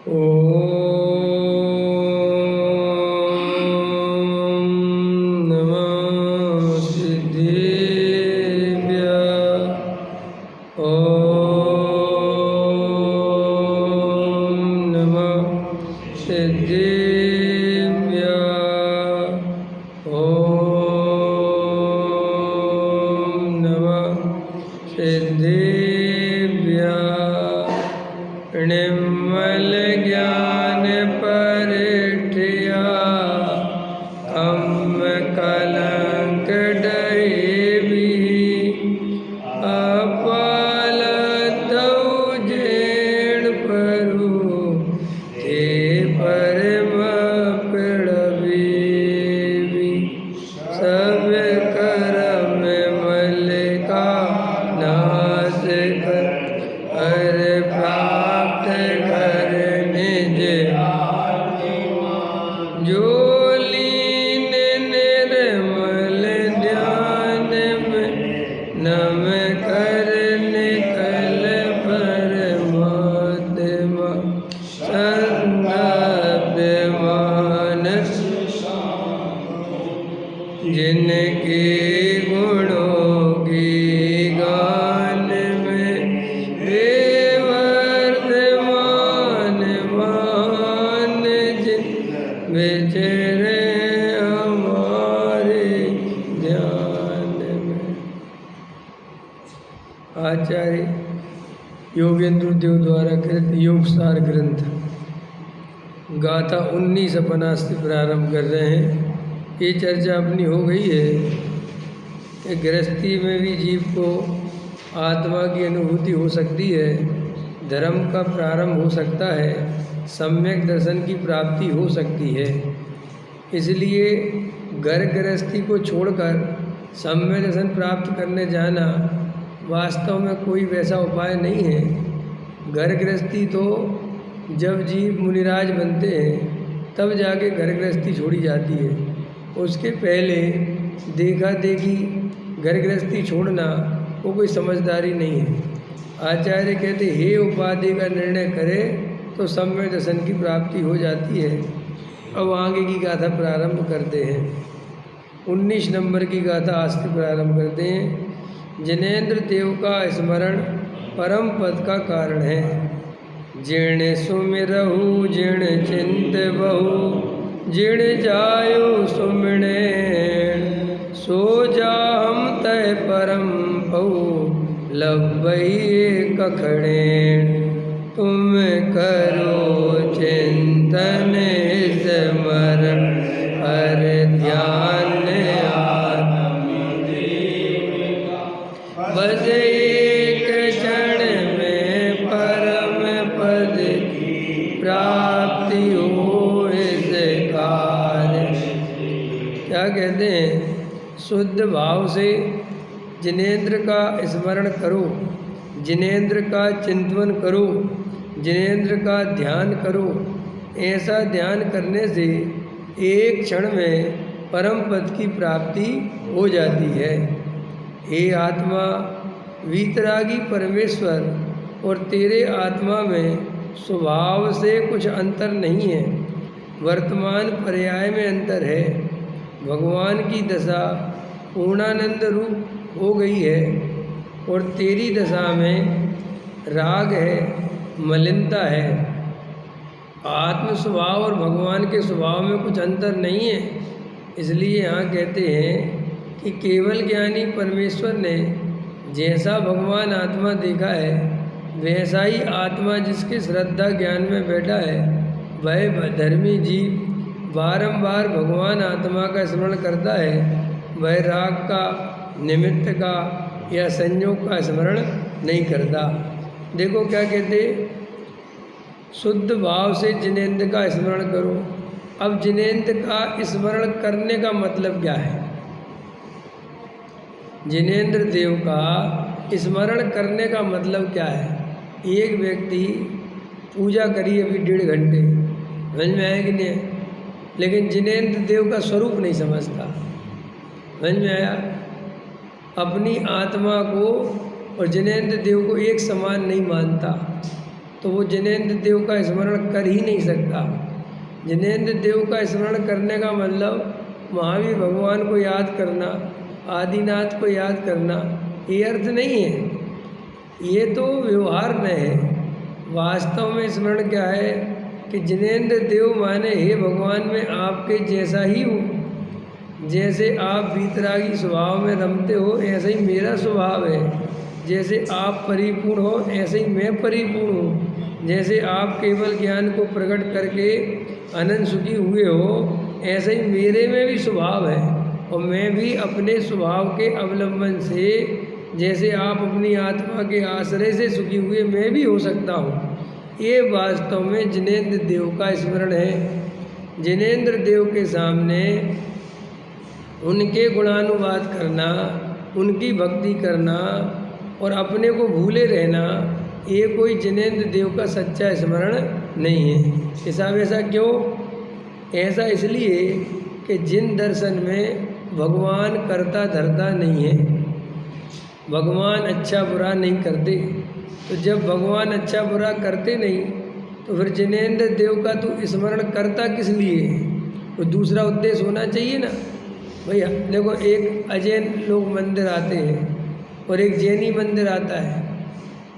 नमः सिद्धेभ्यः। ॐ नमः सिद्धेभ्यः। ॐ नमः सिद्धेभ्यः। निर्मल ज्ञान परिठिया कम कलंक डरेबी। अपाल तौजेण परु ते परम पिड़बेबी। सब करम मल का नाश कर हर प्राप्त कर निज जो लीन निर्मल ध्यान में नम कर निकल परमात्मा। संगत मानस जिनके गुणों की गान में वे वर्तमान मान जिन विचरे हमारे ध्यान में। आचार्य योगेंद्र देव द्वारा कृत योग सार ग्रंथ गाथा 19 अपना से प्रारंभ कर रहे हैं। ये चर्चा अपनी हो गई है कि गृहस्थी में भी जीव को आत्मा की अनुभूति हो सकती है, धर्म का प्रारंभ हो सकता है, सम्यक दर्शन की प्राप्ति हो सकती है। इसलिए घर गृहस्थी को छोड़कर सम्यक दर्शन प्राप्त करने जाना वास्तव में कोई वैसा उपाय नहीं है। घर गृहस्थी तो जब जीव मुनिराज बनते हैं तब जाके घर गृहस्थी छोड़ी जाती है। उसके पहले देखा देखी घर गृहस्थी छोड़ना वो कोई समझदारी नहीं है। आचार्य कहते हे उपाधि का निर्णय करे तो सम्यक दर्शन की प्राप्ति हो जाती है। अब आगे की गाथा प्रारंभ करते हैं। 19 नंबर की गाथा आज से प्रारंभ करते हैं। जिनेन्द्र देव का स्मरण परम पद का कारण है। जिण सुमिरहु जिण चिंत बहु जिण जायु सुमिणे। सो जा हम तय परम पहु लब्बई कखड़ेण। तुम करो चिंतन स्मरण हर ध्यान बस एक क्षण में परम पद की प्राप्ति हो इस कार्य। क्या कहते हैं? शुद्ध भाव से जिनेन्द्र का स्मरण करो, जिनेन्द्र का चिंतन करो, जिनेन्द्र का ध्यान करो। ऐसा ध्यान करने से एक क्षण में परम पद की प्राप्ति हो जाती है। हे आत्मा, वीतरागी परमेश्वर और तेरे आत्मा में स्वभाव से कुछ अंतर नहीं है, वर्तमान पर्याय में अंतर है। भगवान की दशा पूर्णानंद रूप हो गई है और तेरी दशा में राग है, मलिनता है। आत्म स्वभाव और भगवान के स्वभाव में कुछ अंतर नहीं है। इसलिए यहाँ कहते हैं कि केवल ज्ञानी परमेश्वर ने जैसा भगवान आत्मा देखा है वैसा ही आत्मा जिसके श्रद्धा ज्ञान में बैठा है वह धर्मी जीव बारंबार भगवान आत्मा का स्मरण करता है। वह राग का, निमित्त का या संयोग का स्मरण नहीं करता। देखो क्या कहते, शुद्ध भाव से जिनेन्द्र का स्मरण करो। अब जिनेन्द्र का स्मरण करने का मतलब क्या है? जिनेन्द्र देव का स्मरण करने का मतलब क्या है? एक व्यक्ति पूजा करी अभी 1.5 घंटे, समझ में आया कि नहीं? लेकिन जिनेन्द्र देव का स्वरूप नहीं समझता। समझ में आया? अपनी आत्मा को और जिनेन्द्र देव को एक समान नहीं मानता, तो तो वो जिनेंद्र देव का स्मरण कर ही नहीं सकता। जिनेंद्र देव का स्मरण करने का मतलब महावीर भगवान को याद करना, आदिनाथ को याद करना, ये अर्थ नहीं है। ये तो व्यवहार में है। वास्तव में स्मरण क्या है कि जिनेंद्र देव माने हे भगवान मैं आपके जैसा ही हूँ। जैसे आप वीतरागी स्वभाव में रमते हो ऐसे ही मेरा स्वभाव है। जैसे आप परिपूर्ण हो ऐसे ही मैं परिपूर्ण हूँ। जैसे आप केवल ज्ञान को प्रकट करके अनंत सुखी हुए हो ऐसे ही मेरे में भी स्वभाव है। और मैं भी अपने स्वभाव के अवलंबन से जैसे आप अपनी आत्मा के आश्रय से सुखी हुए मैं भी हो सकता हूँ। ये वास्तव में जिनेंद्र देव का स्मरण है। जिनेंद्र देव के सामने उनके गुणानुवाद करना, उनकी भक्ति करना और अपने को भूले रहना, ये कोई जिनेंद्र देव का सच्चा स्मरण नहीं है। ऐसा वैसा क्यों? ऐसा इसलिए कि जिन दर्शन में भगवान करता धरता नहीं है, भगवान अच्छा बुरा नहीं करते, तो जब भगवान अच्छा बुरा करते नहीं तो फिर जिनेंद्र देव का तो स्मरण करता किस लिए? तो दूसरा उद्देश्य होना चाहिए ना भैया। देखो, एक अजैन लोग मंदिर आते हैं और एक जैनी मंदिर आता है,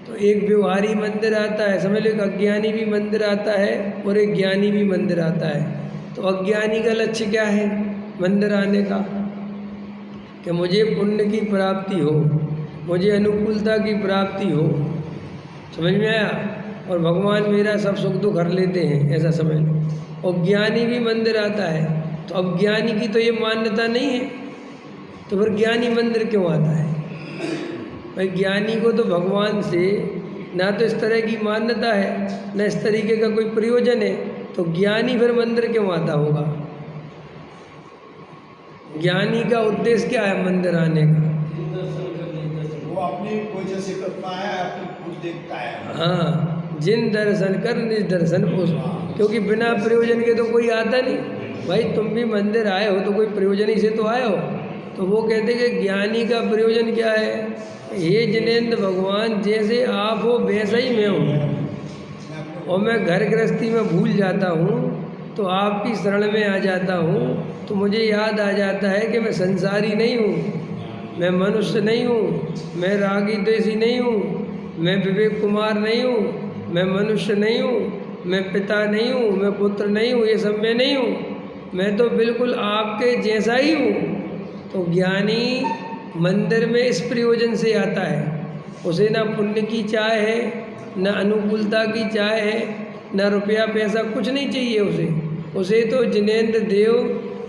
तो एक व्यवहारी मंदिर आता है, समझ लो एक अज्ञानी भी मंदिर आता है और एक ज्ञानी भी मंदिर आता है। तो अज्ञानी का लक्ष्य क्या है मंदिर आने का? कि मुझे पुण्य की प्राप्ति हो, मुझे अनुकूलता की प्राप्ति हो, समझ में आया? और भगवान मेरा सब सुख दुख हर लेते हैं, ऐसा समझ लो। और ज्ञानी भी मंदिर आता है, तो अब ज्ञानी की तो ये मान्यता नहीं है, तो फिर ज्ञानी मंदिर क्यों आता है? भाई ज्ञानी को तो भगवान से ना तो इस तरह की मान्यता है, ना इस तरीके का कोई प्रयोजन है, तो ज्ञानी फिर मंदिर क्यों आता होगा? ज्ञानी का उद्देश्य क्या है मंदिर आने का? वो अपनी वजह से करता है, अपनी कुछ देखता है। हाँ, जिन दर्शन कर निज दर्शन पोष, क्योंकि बिना प्रयोजन के तो कोई आता नहीं। भाई तुम भी मंदिर आए हो तो कोई प्रयोजन ही से तो आए हो। तो वो कहते कि ज्ञानी का प्रयोजन क्या है? ये जिनेंद्र भगवान जैसे आप हो वैसा ही मैं हूँ। और मैं घर गृहस्थी में भूल जाता हूँ तो आपकी शरण में आ जाता हूँ, तो मुझे याद आ जाता है कि मैं संसारी नहीं हूँ, मैं मनुष्य नहीं हूँ, मैं रागी द्वेषी नहीं हूँ, मैं विवेक कुमार नहीं हूँ, मैं मनुष्य नहीं हूँ, मैं पिता नहीं हूँ, मैं पुत्र नहीं हूँ, ये सब मैं नहीं हूँ, मैं तो बिल्कुल आपके जैसा ही हूँ। तो ज्ञानी मंदिर में इस प्रयोजन से आता है। उसे ना पुण्य की चाह है, ना अनुकूलता की चाह है, ना रुपया पैसा, कुछ नहीं चाहिए उसे तो जिनेंद्र देव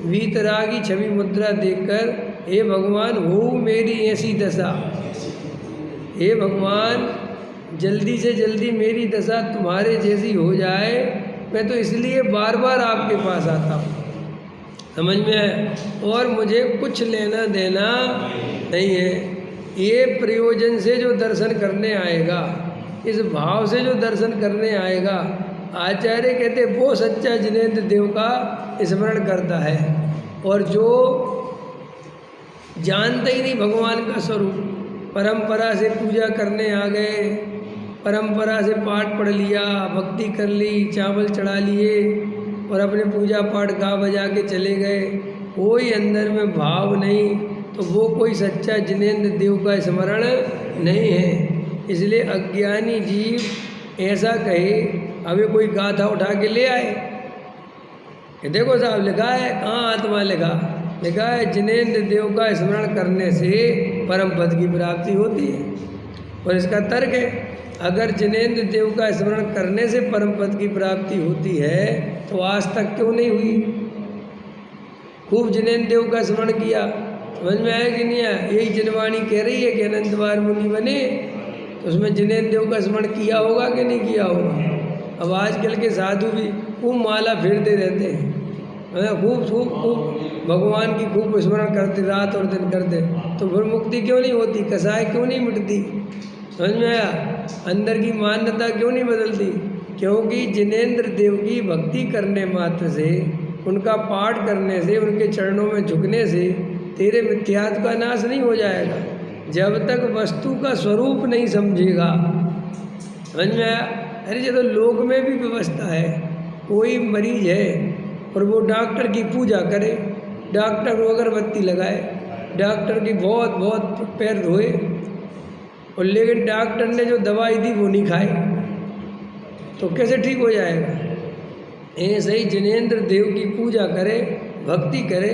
वीतरागी छवि मुद्रा देखकर हे भगवान हो मेरी ऐसी दशा, हे भगवान जल्दी से जल्दी मेरी दशा तुम्हारे जैसी हो जाए, मैं तो इसलिए बार बार आपके पास आता हूँ। समझ में है? और मुझे कुछ लेना देना नहीं है। ये प्रयोजन से जो दर्शन करने आएगा, इस भाव से जो दर्शन करने आएगा, आचार्य कहते वो सच्चा जिनेंद्र देव का स्मरण करता है। और जो जानता ही नहीं भगवान का स्वरूप, परंपरा से पूजा करने आ गए, परंपरा से पाठ पढ़ लिया, भक्ति कर ली, चावल चढ़ा लिए और अपने पूजा पाठ गा बजा के चले गए, कोई अंदर में भाव नहीं, तो वो कोई सच्चा जिनेंद्र देव का स्मरण नहीं है। इसलिए अज्ञानी जीव ऐसा कहे, अभी कोई गाथा उठा के ले आए कि देखो साहब लिखा है, कहाँ आत्मा लिखा है जिनेंद्र देव का स्मरण करने से परम पद की प्राप्ति होती है। और इसका तर्क है, अगर जिनेंद्र देव का स्मरण करने से परम पद की प्राप्ति होती है तो आज तक क्यों नहीं हुई? खूब जिनेंद्र देव का स्मरण किया, समझ में आया कि नहीं आया? यही जनवाणी कह रही है कि अनंत बार मुनि बने, तो उसमें जिनेंद्र देव का स्मरण किया होगा कि नहीं किया होगा? अब आजकल के साधु भी खूब माला फेरते रहते हैं, खूब भगवान की खूब स्मरण करते, रात और दिन करते, तो फिर मुक्ति क्यों नहीं होती? कसाय क्यों नहीं मिटती? समझ में आया? अंदर की मान्यता क्यों नहीं बदलती? क्योंकि जिनेंद्र देव की भक्ति करने मात्र से, उनका पाठ करने से, उनके चरणों में झुकने से तेरे मिथ्यात्व का नाश नहीं हो जाएगा। जब तक वस्तु का स्वरूप नहीं समझेगा, समझ में आया? अरे ये तो लोक में भी व्यवस्था है। कोई मरीज है और वो डॉक्टर की पूजा करे, डॉक्टर को अगरबत्ती लगाए, डॉक्टर की बहुत बहुत पैर धोए, और लेकिन डॉक्टर ने जो दवाई दी वो नहीं खाए, तो कैसे ठीक हो जाएगा? ऐसे ही जिनेंद्र देव की पूजा करे, भक्ति करे,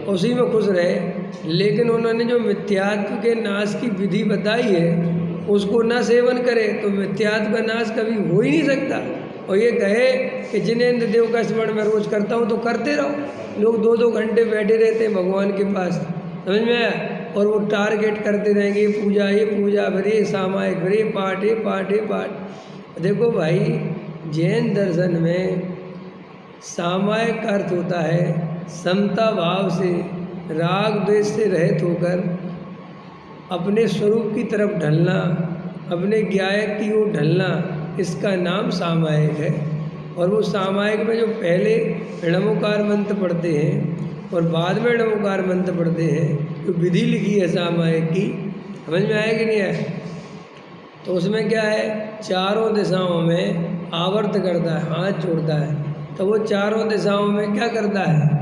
उसी में खुश रहे। लेकिन उन्होंने जो मिथ्यात्व के नाश की विधि बताई है उसको न सेवन करे तो मिथ्यात्व का नाश कभी हो ही नहीं सकता। और ये कहे कि जिनेंद्र देव का स्मरण मैं रोज करता हूँ, तो करते रहो। लोग 2-2 घंटे बैठे रहते हैं भगवान के पास, समझ में आया? और वो टारगेट करते रहेंगे, ये पूजा, फिर ये सामायिक, फिर ये पाठ, ये पाठ, ये पाठ। देखो भाई, जैन दर्शन में सामायिक का अर्थ होता है समता भाव से, राग द्वेष से रहित होकर अपने स्वरूप की तरफ ढलना, अपने ज्ञायक की ओर ढलना, इसका नाम सामायिक है। और वो सामायिक में जो पहले णमोकार मंत्र पढ़ते हैं और बाद में णमोकार मंत्र पढ़ते हैं, जो विधि लिखी है सामायिक की, समझ में आया कि नहीं आया? तो उसमें क्या है, चारों दिशाओं में आवर्त करता है, हाथ जोड़ता है। तो वो चारों दिशाओं में क्या करता है?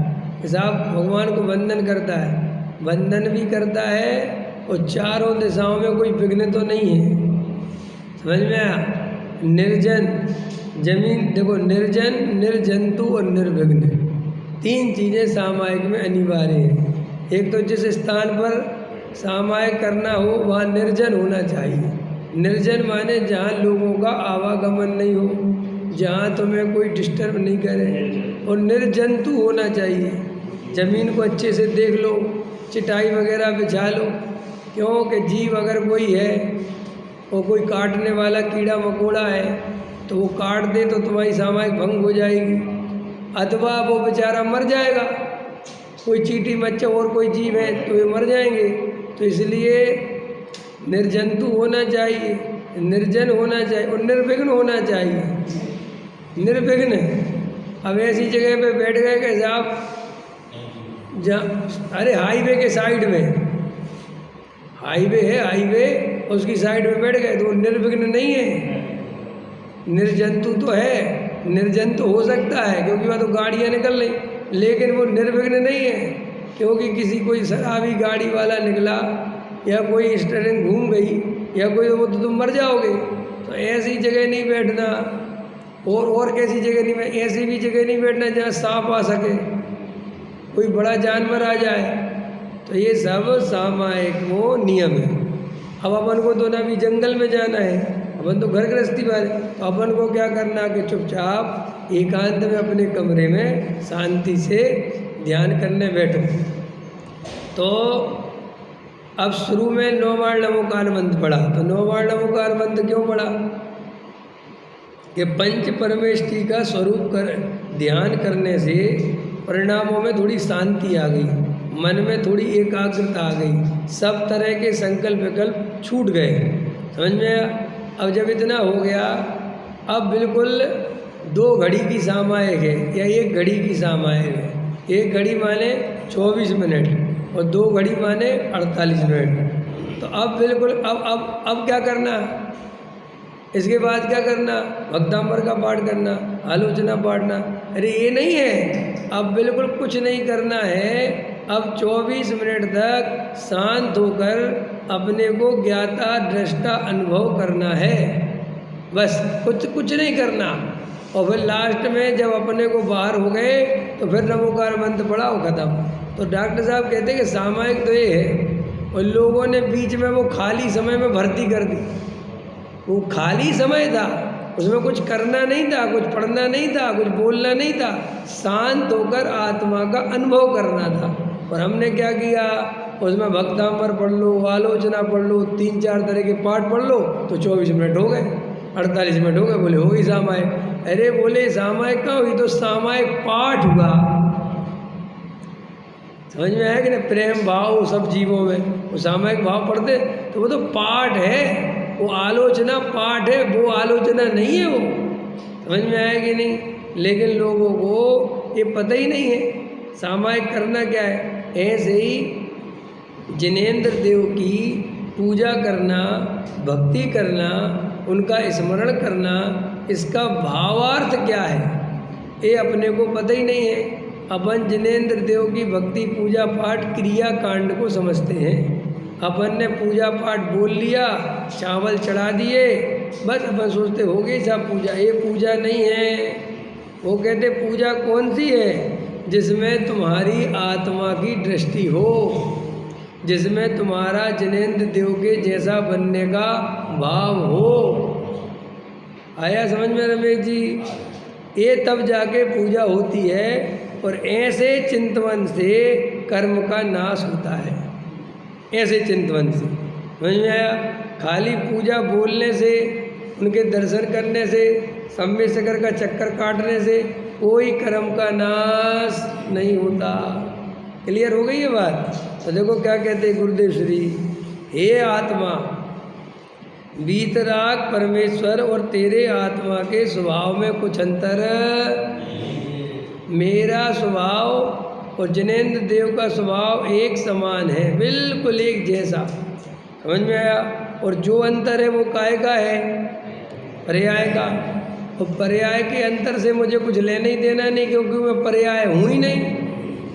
साहब भगवान को वंदन करता है, वंदन भी करता है, और चारों दिशाओं में कोई विघ्न तो नहीं है, समझ में आया? निर्जन जमीन, देखो, निर्जन, निर्जंतु और निर्विघ्न, 3 चीज़ें सामायिक में अनिवार्य है। एक तो जिस स्थान पर सामायिक करना हो वहाँ निर्जन होना चाहिए। निर्जन माने जहाँ लोगों का आवागमन नहीं हो, जहाँ तुम्हें कोई डिस्टर्ब नहीं करे, और निर्जंतु होना चाहिए। ज़मीन को अच्छे से देख लो, चटाई वगैरह बिछा लो, क्योंकि जीव अगर कोई है और कोई काटने वाला कीड़ा मकोड़ा है तो वो काट दे तो तुम्हारी सामायिक भंग हो जाएगी, अथवा वो बेचारा मर जाएगा। कोई चींटी मच्छर और कोई जीव है तो ये मर जाएंगे। तो इसलिए निर्जंतु होना चाहिए, निर्जन होना चाहिए और निर्विघ्न होना चाहिए। निर्विघ्न, अब ऐसी जगह पे बैठ गए कि साहब जहाँ, अरे हाईवे के साइड में, हाईवे है, हाईवे उसकी साइड में बैठ गए तो वो निर्विघ्न नहीं है, निर्जंतु तो है। निर्जंतु हो सकता है क्योंकि वहाँ तो गाड़ियाँ निकल रही, लेकिन वो निर्विघ्न नहीं है क्योंकि किसी कोई शराबी गाड़ी वाला निकला या कोई स्टेरिंग घूम गई या कोई, वो तो तुम मर जाओगे। तो ऐसी जगह नहीं बैठना, और कैसी जगह नहीं बैठ, ऐसी भी जगह नहीं बैठना जहाँ सांप आ सके, कोई बड़ा जानवर आ जाए। तो ये सब सामायिक वो नियम है। अब अपन को तो ना भी जंगल में जाना है, अपन तो घर गृहस्थी वाले, तो अपन को क्या करना कि चुपचाप एकांत में अपने कमरे में शांति से ध्यान करने बैठो। तो अब शुरू में 9 बार नमोकार मंत्र पढ़ा। तो 9 बार नमोकार मंत्र क्यों पढ़ा? कि पंच परमेष्टि का स्वरूप कर ध्यान करने से परिणामों में थोड़ी शांति आ गई, मन में थोड़ी एकाग्रता आ गई, सब तरह के संकल्प विकल्प छूट गए, समझ में आया? अब जब इतना हो गया, अब बिल्कुल 2 घड़ी की सामायिक है या 1 घड़ी की सामायिक है। 1 घड़ी माने 24 मिनट और 2 घड़ी माने 48 मिनट। तो अब बिल्कुल अब क्या करना, इसके बाद क्या करना? भक्तांबर का पाठ करना, आलोचना पढ़ना। अरे ये नहीं है, अब बिल्कुल कुछ नहीं करना है। अब 24 मिनट तक शांत होकर अपने को ज्ञाता दृष्टा अनुभव करना है, बस कुछ नहीं करना। और फिर लास्ट में जब अपने को बाहर हो गए तो फिर नमोकार मंत्र पढ़ा, वो खत्म। तो डॉक्टर साहब कहते हैं कि सामायिक तो ये है, और लोगों ने बीच में वो खाली समय में भर्ती कर दी। वो खाली समय था, उसमें कुछ करना नहीं था, कुछ पढ़ना नहीं था, कुछ बोलना नहीं था, शांत होकर आत्मा का अनुभव करना था। और हमने क्या किया, उसमें भक्तांबर पढ़ लो, आलोचना पढ़ लो, 3-4 तरह के पाठ पढ़ लो, तो 24 मिनट हो गए, 48 मिनट हो गए। बोले हो गई सामायिक। अरे बोले सामायिक कहाँ हुई? तो सामायिक पाठ हुआ, समझ में आया कि ना? प्रेम भाव सब जीवों में, वो सामायिक भाव पढ़ते तो वो तो पाठ है, वो आलोचना पाठ है, वो आलोचना नहीं है। वो समझ में आया कि नहीं? लेकिन लोगों को ये पता ही नहीं है सामायिक करना क्या है। ऐसे ही जिनेंद्र देव की पूजा करना, भक्ति करना, उनका स्मरण करना, इसका भावार्थ क्या है ये अपने को पता ही नहीं है। अपन जिनेंद्र देव की भक्ति पूजा पाठ क्रिया कांड को समझते हैं। अपन ने पूजा पाठ बोल लिया, चावल चढ़ा दिए, बस अपन सोचते हो गई साहब पूजा। ये पूजा नहीं है। वो कहते पूजा कौन सी है? जिसमें तुम्हारी आत्मा की दृष्टि हो, जिसमें तुम्हारा जिनेंद्र देव के जैसा बनने का भाव हो। आया समझ में रमेश जी? ये तब जाके पूजा होती है और ऐसे चिंतवन से कर्म का नाश होता है। ऐसे चिंतवन से, समझ में आया? खाली पूजा बोलने से, उनके दर्शन करने से, सम्य सागर का चक्कर काटने से कोई कर्म का नाश नहीं होता। क्लियर हो गई ये बात? तो देखो क्या कहते हैं गुरुदेव श्री, हे आत्मा, वीतराग परमेश्वर और तेरे आत्मा के स्वभाव में कुछ अंतर, मेरा स्वभाव और जिनेंद्र देव का स्वभाव एक समान है, बिल्कुल एक जैसा। समझ में आया? और जो अंतर है वो काय का है? पर्याय का। और पर्याय के अंतर से मुझे कुछ लेना ही देना नहीं, क्योंकि मैं पर्याय हूँ ही नहीं।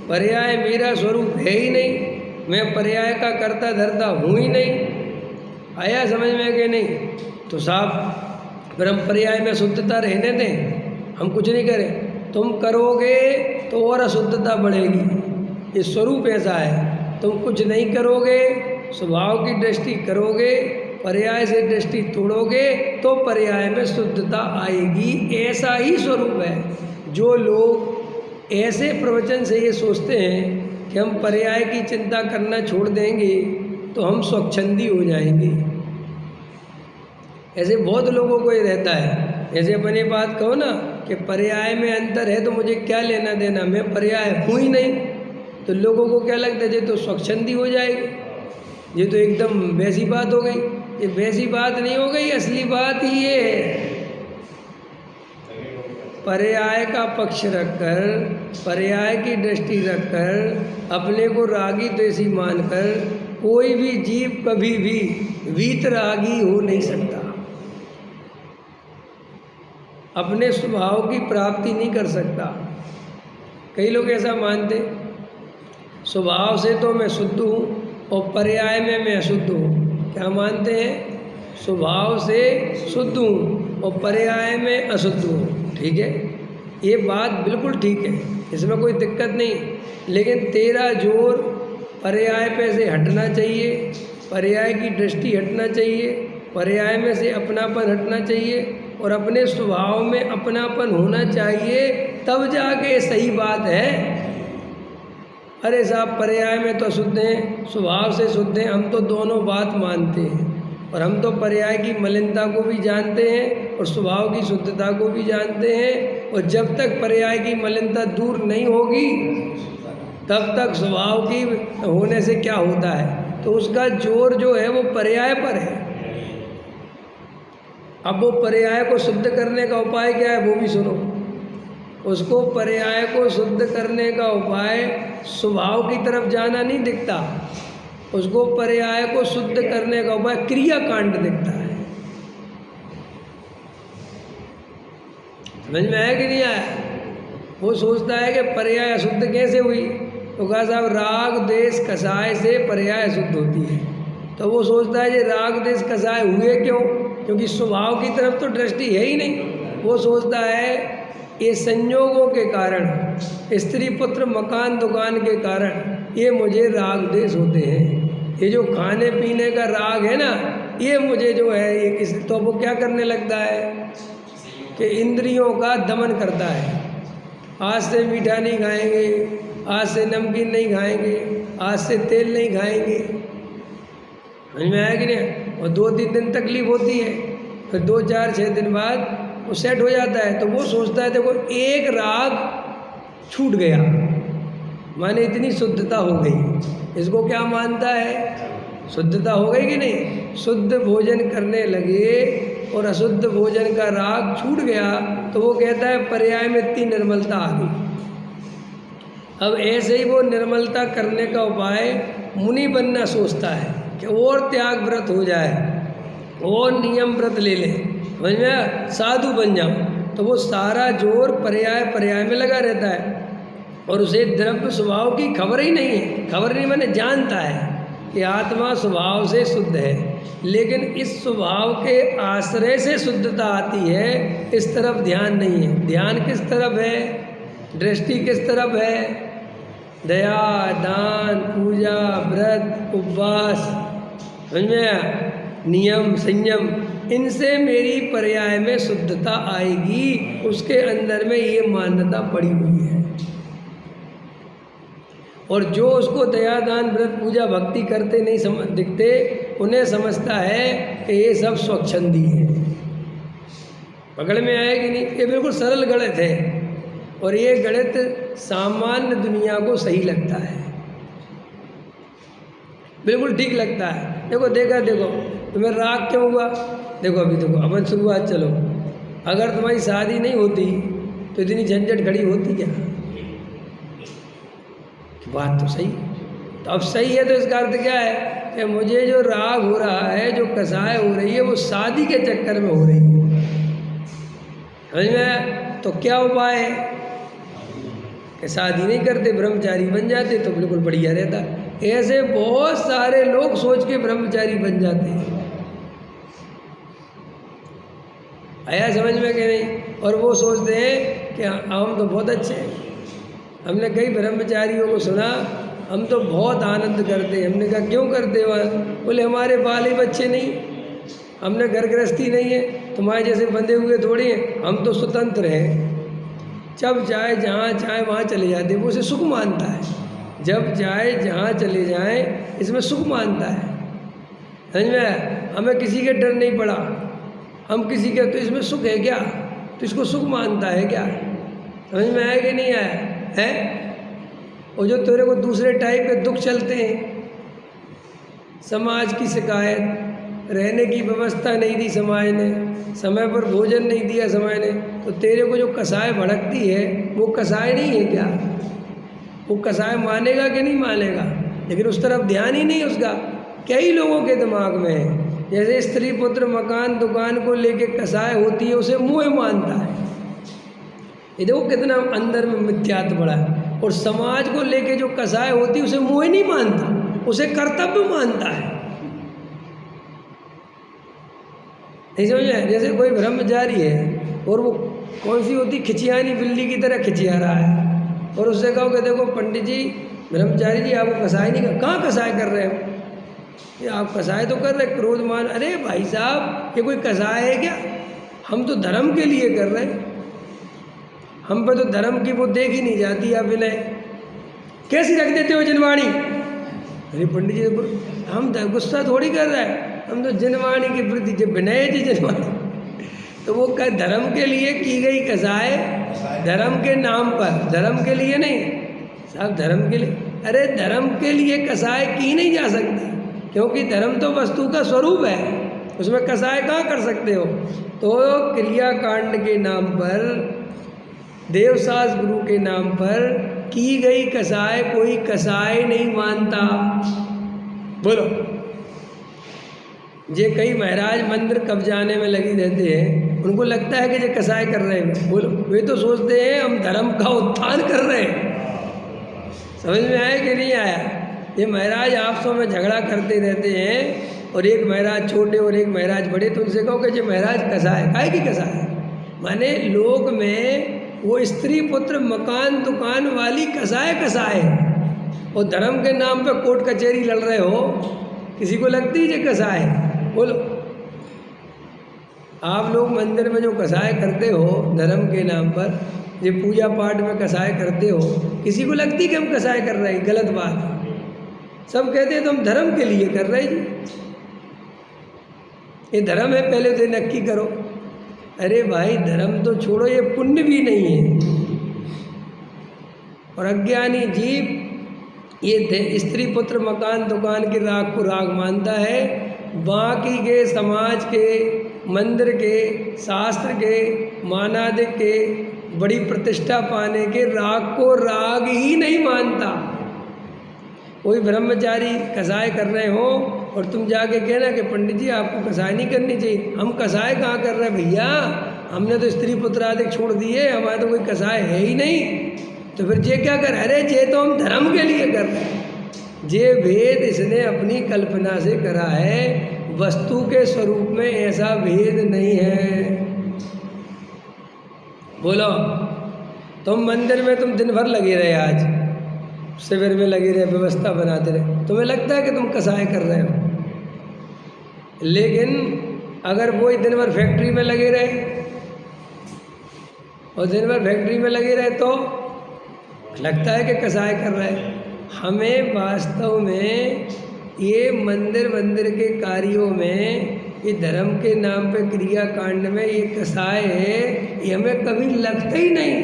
पर्याय मेरा स्वरूप है ही नहीं। मैं पर्याय का कर्ता धर्ता हूँ ही नहीं। आया समझ में कि नहीं? तो साहब फिर हम पर्याय में शुद्धता रहने दें, हम कुछ नहीं करें। तुम करोगे तो और अशुद्धता बढ़ेगी। ये स्वरूप ऐसा है। तुम कुछ नहीं करोगे, स्वभाव की दृष्टि करोगे, पर्याय से दृष्टि तोड़ोगे तो पर्याय में शुद्धता आएगी। ऐसा ही स्वरूप है। जो लोग ऐसे प्रवचन से ये सोचते हैं कि हम पर्याय की चिंता करना छोड़ देंगे तो हम स्वच्छंदी हो जाएंगे, ऐसे बहुत लोगों को ये रहता है। जैसे अपन ये बात कहो ना कि पर्याय में अंतर है तो मुझे क्या लेना देना, मैं पर्याय हूँ ही नहीं, तो लोगों को क्या लगता है ये तो स्वच्छंदी हो जाएगी, ये तो एकदम वैसी बात हो गई। ये वैसी बात नहीं हो गई, असली बात ही ये है। पर्याय का पक्ष रखकर, पर्याय की दृष्टि रखकर, अपने को रागी द्वेषी मानकर कोई भी जीव कभी भी वीतरागी हो नहीं सकता, अपने स्वभाव की प्राप्ति नहीं कर सकता। कई लोग ऐसा मानते, स्वभाव से तो मैं शुद्ध हूँ और पर्याय में मैं अशुद्ध हूँ। क्या मानते हैं? स्वभाव से शुद्ध हूँ और पर्याय में अशुद्ध हूँ। ठीक है, ये बात बिल्कुल ठीक है, इसमें कोई दिक्कत नहीं। लेकिन तेरा जोर पर्याय पे से हटना चाहिए, पर्याय की दृष्टि हटना चाहिए, पर्याय में से अपनापन हटना चाहिए और अपने स्वभाव में अपनापन होना चाहिए, तब जाके सही बात है। अरे साहब पर्याय में तो शुद्ध हैं, स्वभाव से शुद्ध हैं, हम तो दोनों बात मानते हैं। और हम तो पर्याय की मलिनता को भी जानते हैं और स्वभाव की शुद्धता को भी जानते हैं। और जब तक पर्याय की मलिनता दूर नहीं होगी तब तक स्वभाव की होने से क्या होता है, तो उसका जोर जो है वो पर्याय पर है। अब वो पर्याय को शुद्ध करने का उपाय क्या है वो भी सुनो। उसको पर्याय को शुद्ध करने का उपाय स्वभाव की तरफ जाना नहीं दिखता, उसको पर्याय को शुद्ध करने का उपाय क्रिया कांड दिखता है। समझ में आया कि नहीं आया? वो सोचता है कि पर्याय अशुद्ध कैसे हुई, तो कहा साहब राग देश कसाय से पर्याय अशुद्ध होती है। तो वो सोचता है ये राग देश कसाय हुए क्यों, क्योंकि स्वभाव की तरफ तो दृष्टि है ही नहीं। वो सोचता है ये संयोगों के कारण, स्त्री पुत्र मकान दुकान के कारण ये मुझे राग देश होते हैं। ये जो खाने पीने का राग है ना, ये मुझे जो है ये किस, तो वो क्या करने लगता है कि इंद्रियों का दमन करता है। आज से मीठा नहीं खाएंगे, आज से नमकीन नहीं खाएंगे, आज से तेल नहीं खाएंगे। समझ में आया कि नहीं? और 2-3 दिन तकलीफ होती है, फिर 2-4-6 दिन बाद वो सेट हो जाता है। तो वो सोचता है देखो एक राग छूट गया, माने इतनी शुद्धता हो गई। इसको क्या मानता है? शुद्धता हो गई कि नहीं? शुद्ध भोजन करने लगे और अशुद्ध भोजन का राग छूट गया, तो वो कहता है पर्याय में इतनी निर्मलता आ गई। अब ऐसे ही वो निर्मलता करने का उपाय मुनि बनना सोचता है कि और त्याग व्रत हो जाए, और नियम व्रत ले लें, समझ में आया? साधु बन जाओ, तो वो सारा जोर पर्याय पर्याय में लगा रहता है और उसे द्रव्य स्वभाव की खबर ही नहीं है। खबर नहीं मैंने जानता है कि आत्मा स्वभाव से शुद्ध है, लेकिन इस स्वभाव के आश्रय से शुद्धता आती है, इस तरफ ध्यान नहीं है। ध्यान किस तरफ है? दृष्टि किस तरफ है? दया, दान, पूजा, व्रत, उपवास, समझ में आया? नियम, संयम, इनसे मेरी पर्याय में शुद्धता आएगी। उसके अंदर में ये मान्यता पड़ी हुई है। और जो उसको दया, दान, व्रत, पूजा, भक्ति करते नहीं दिखते, उन्हें समझता है कि ये सब स्वच्छंदी है। पकड़ में आएगी नहीं? ये बिल्कुल सरल गणित है और ये गणित सामान्य दुनिया को सही लगता है, बिल्कुल ठीक लगता है। देखो तुम्हें राग क्यों हुआ? देखो अभी देखो अपन शुरुआत चलो, अगर तुम्हारी शादी नहीं होती तो इतनी झंझट खड़ी होती क्या? बात तो सही। तो अब सही है तो इसका अर्थ क्या है कि मुझे जो राग हो रहा है, जो कसाय हो रही है, वो शादी के चक्कर में हो रही है। समझ में? तो क्या उपाय है कि शादी नहीं करते, ब्रह्मचारी बन जाते तो बिल्कुल बढ़िया रहता। ऐसे बहुत सारे लोग सोच के ब्रह्मचारी बन जाते हैं। आया समझ में कि नहीं? और वो सोचते हैं कि हम तो बहुत अच्छे हैं। हमने कई ब्रह्मचारियों को सुना, हम तो बहुत आनंद करते हैं। हमने कहा क्यों करते हो? बोले हमारे बाल ही बच्चे नहीं, हमने घर गृहस्थी नहीं है, तुम्हारे जैसे बंधे हुए थोड़ी हैं, हम तो स्वतंत्र हैं। जब जाए जहाँ चाहे वहाँ चले जाते, वो उसे सुख मानता है। जब जाए जहाँ चले जाएं, इसमें सुख मानता है। समझ में? हमें किसी के डर नहीं पड़ा, हम किसी के, तो इसमें सुख है क्या? तो इसको सुख मानता है क्या? समझ में आया कि नहीं आया है? और जो तेरे को दूसरे टाइप के दुख चलते हैं, समाज की शिकायत, रहने की व्यवस्था नहीं दी समाज ने, समय पर भोजन नहीं दिया समाज ने, तो तेरे को जो कसाय भड़कती है वो कसाय नहीं है क्या? वो कसाय मानेगा कि नहीं मानेगा? लेकिन उस तरफ ध्यान ही नहीं उसका। कई लोगों के दिमाग में है, जैसे स्त्री पुत्र मकान दुकान को लेके कसाय होती है, उसे मोह मानता है। ये देखो कितना अंदर में मिथ्यात्व बड़ा है। और समाज को लेके जो कसाय होती है, उसे मोह नहीं मानता, उसे कर्तव्य मानता है। नहीं समझे? जैसे कोई ब्रह्मचारी है और वो कौन सी होती, खिचियानी बिल्ली की तरह खिचिया रहा है, और उससे कहो कि देखो पंडित जी, ब्रह्मचारी जी, आपको कसाय नहीं कर, कहाँ कसाय कर रहे हैं? ये आप कसाय तो कर रहे, क्रोध मान। अरे भाई साहब, ये कोई कसाय है क्या? हम तो धर्म के लिए कर रहे हैं, हम पे तो धर्म की वो देख ही नहीं जाती। आप विनय कैसी रख देते हो जिनवाणी? अरे पंडित जी, हम गुस्सा थोड़ी कर रहे हैं, हम तो जिनवाणी के प्रति जब विनय जी जिनवाणी, तो वो धर्म के लिए की गई कसाय, धर्म के नाम पर, धर्म के लिए नहीं साहब, धर्म के लिए। अरे धर्म के लिए कसाय की नहीं जा सकती, क्योंकि धर्म तो वस्तु का स्वरूप है, उसमें कसाय कहाँ कर सकते हो? तो क्रियाकांड के नाम पर, देवसास गुरु के नाम पर की गई कसाय कोई कसाय नहीं मानता। बोलो, जे कई महाराज मंदिर कब्जाने में लगी रहते हैं, उनको लगता है कि ये कसाय कर रहे हैं। बोलो, वे तो सोचते हैं हम धर्म का उत्थान कर रहे हैं। समझ में आया कि नहीं आया? ये महाराज आपसों में झगड़ा करते रहते हैं, और एक महाराज छोटे और एक महाराज बड़े, तो उनसे कहो कि ये महाराज कसाय, काहे की कसाय? माने लोक में वो स्त्री पुत्र मकान दुकान वाली कसाय कसाय, और धर्म के नाम पे कोर्ट कचहरी लड़ रहे हो, किसी को लगती है ये कसाय? बोलो, आप लोग मंदिर में जो कसाय करते हो धर्म के नाम पर, ये पूजा पाठ में कसाय करते हो, किसी को लगती कि हम कसाय कर रहे हैं? गलत बात है। सब कहते हैं तो हम धर्म के लिए कर रहे हैं जी, ये धर्म है, पहले तो नक्की करो। अरे भाई, धर्म तो छोड़ो, ये पुण्य भी नहीं है। और अज्ञानी जीव ये स्त्री पुत्र मकान दुकान के राग को राग मानता है, बाकी के समाज के, मंदिर के, शास्त्र के, मानादिक के, बड़ी प्रतिष्ठा पाने के राग को राग ही नहीं मानता। कोई ब्रह्मचारी कसाय कर रहे हो और तुम जाके कहना कि पंडित जी आपको कसाय नहीं करनी चाहिए। हम कसाय कहाँ कर रहे हैं भैया, हमने तो स्त्री पुत्र आदि छोड़ दिए, हमारे तो कोई कसाय है ही नहीं। तो फिर ये क्या कर, अरे ये तो हम धर्म के लिए कर रहे हैं। ये भेद इसने अपनी कल्पना से करा है, वस्तु के स्वरूप में ऐसा भेद नहीं है। बोलो, तुम मंदिर में तुम दिन भर लगे रहे, आज शिविर में लगे रहे, व्यवस्था बनाते रहे, तुम्हें लगता है कि तुम कसाय कर रहे हो। लेकिन अगर वही दिन भर फैक्ट्री में लगे रहे और दिन भर फैक्ट्री में लगे रहे तो लगता है कि कसाय कर रहे हैं। हमें वास्तव में ये मंदिर के कार्यों में, ये धर्म के नाम पे क्रिया कांड में ये कसाय है, ये हमें कभी लगता ही नहीं।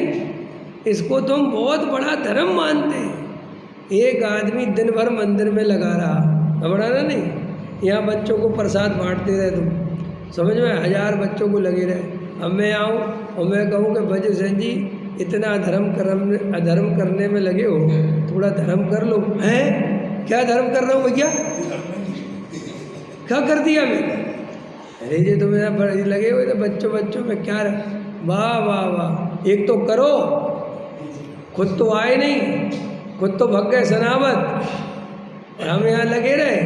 इसको तुम बहुत बड़ा धर्म मानते हैं। एक आदमी दिन भर मंदिर में लगा रहा, घबरा ना नहीं, यहाँ बच्चों को प्रसाद बांटते रहे, तुम समझ में 1000 बच्चों को लगे रहे। अब मैं आऊँ और मैं कहूँ कि भजन सिंह जी इतना अधर्म करने में लगे हो, थोड़ा धर्म कर लो। हैं, क्या धर्म कर रहा हूँ भैया, क्या कर दिया मैंने? अरे ये तो मेरा बड़े लगे हुए थे बच्चों में क्या रहा। वाह वाह वाह, एक तो करो, खुद तो आए नहीं, खुद तो भग गए सनावत, और हम यहाँ लगे रहे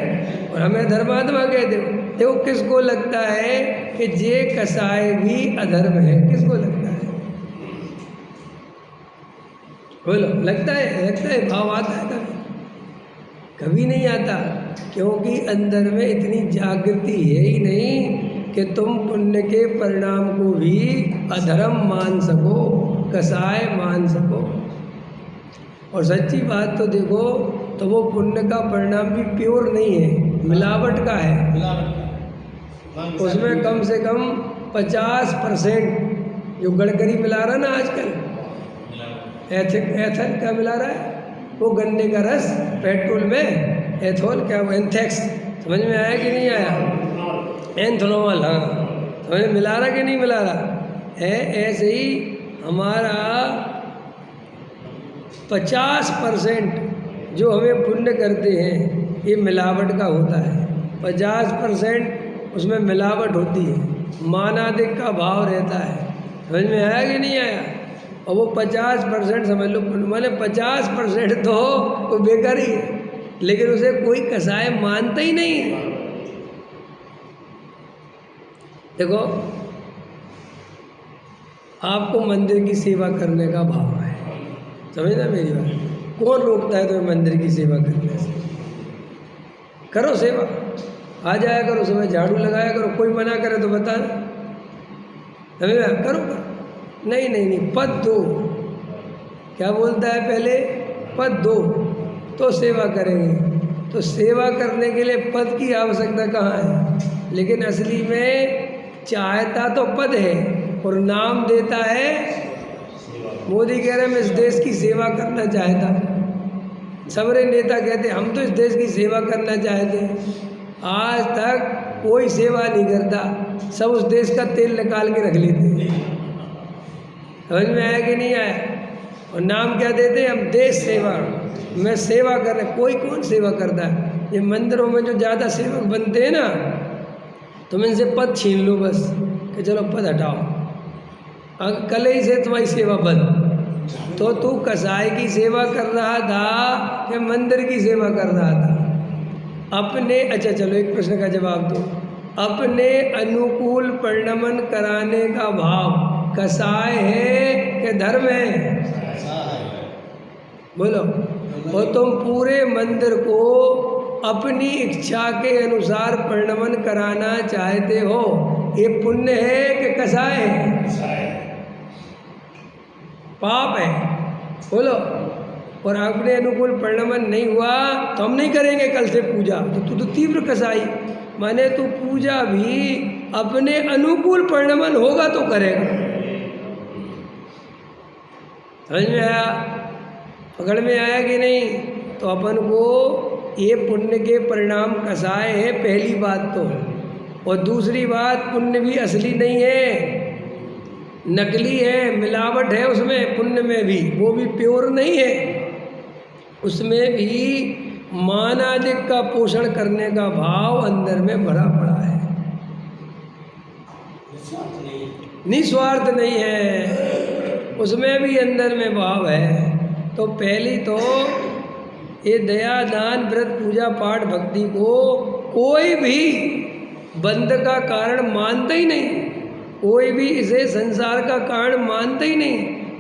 और हमें धर्मात्मा कहते। देखो किसको लगता है कि ये कसाय भी अधर्म है, किसको लगता है? बोलो, लगता है भाव आता है? कभी नहीं आता, क्योंकि अंदर में इतनी जागृति है ही नहीं कि तुम पुण्य के परिणाम को भी अधर्म मान सको, कसाय मान सको। और सच्ची बात तो देखो, तो वो पुण्य का परिणाम भी प्योर नहीं है, मिलावट का है। उसमें कम से कम 50% जो गड़करी मिला रहा ना आजकल, एथल क्या मिला रहा है, वो गन्ने का रस पेट्रोल में, एथोल क्या वो एंथेक्स, समझ में आया कि नहीं आया? एंथोनॉल, हाँ, समझ में मिला रहा कि नहीं मिला रहा है? ऐसे ही हमारा 50% जो हमें पुण्य करते हैं ये मिलावट का होता है। 50% उसमें मिलावट होती है, मानादिक का भाव रहता है। समझ में आया कि नहीं आया? और वो 50% समझ लो, मैंने 50% तो वो बेकार ही है, लेकिन उसे कोई कसाय मानता ही नहीं है। देखो, आपको मंदिर की सेवा करने का भाव है, समझना मेरी बात? कौन रोकता है तुम्हें मंदिर की सेवा करने से? करो सेवा, आ जाया करो, सुबह झाड़ू लगाया करो, कोई मना करे तो बता समझ करो। नहीं, पद दो, क्या बोलता है पहले? पद दो तो सेवा करेंगे। तो सेवा करने के लिए पद की आवश्यकता कहाँ है? लेकिन असली में चाहता तो पद है और नाम देता है। मोदी कह रहे मैं इस देश की सेवा करना चाहता, सबरे नेता कहते हम तो इस देश की सेवा करना चाहते। आज तक कोई सेवा नहीं करता, सब उस देश का तेल निकाल के रख लेते। समझ में आया कि नहीं आया? और नाम क्या देते हैं? हम देश सेवा, मैं सेवा कर रहे। कोई कौन सेवा करता है? ये मंदिरों में जो ज़्यादा सेवक बनते हैं ना, तुम इनसे पद छीन लो बस, कि चलो पद हटाओ, अगर कल ही से तुम्हारी सेवा बंद। तो तू कसाई की सेवा कर रहा था कि मंदिर की सेवा कर रहा था? अपने, अच्छा चलो एक प्रश्न का जवाब दो। अपने अनुकूल परिणमन कराने का भाव कसाय है कि धर्म है? बोलो। और तुम पूरे मंदिर को अपनी इच्छा के अनुसार परिणमन कराना चाहते हो, ये पुण्य है कि कसाय है? पाप है। बोलो। और अपने अनुकूल परिणमन नहीं हुआ तो हम नहीं करेंगे कल से पूजा, तो तू तो तीव्र कसाई। माने तू पूजा भी अपने अनुकूल परिणमन होगा तो करेगा। समझ में आया? पकड़ में आया कि नहीं? तो अपन को ये पुण्य के परिणाम कसाय है, पहली बात तो। और दूसरी बात, पुण्य भी असली नहीं है, नकली है, मिलावट है उसमें, पुण्य में भी, वो भी प्योर नहीं है। उसमें भी मानादिक का पोषण करने का भाव अंदर में भरा पड़ा है, निस्वार्थ नहीं है, उसमें भी अंदर में भाव है। तो पहली तो ये दया दान व्रत पूजा पाठ भक्ति को कोई भी बंध का कारण मानता ही नहीं, कोई भी इसे संसार का कारण मानता ही नहीं,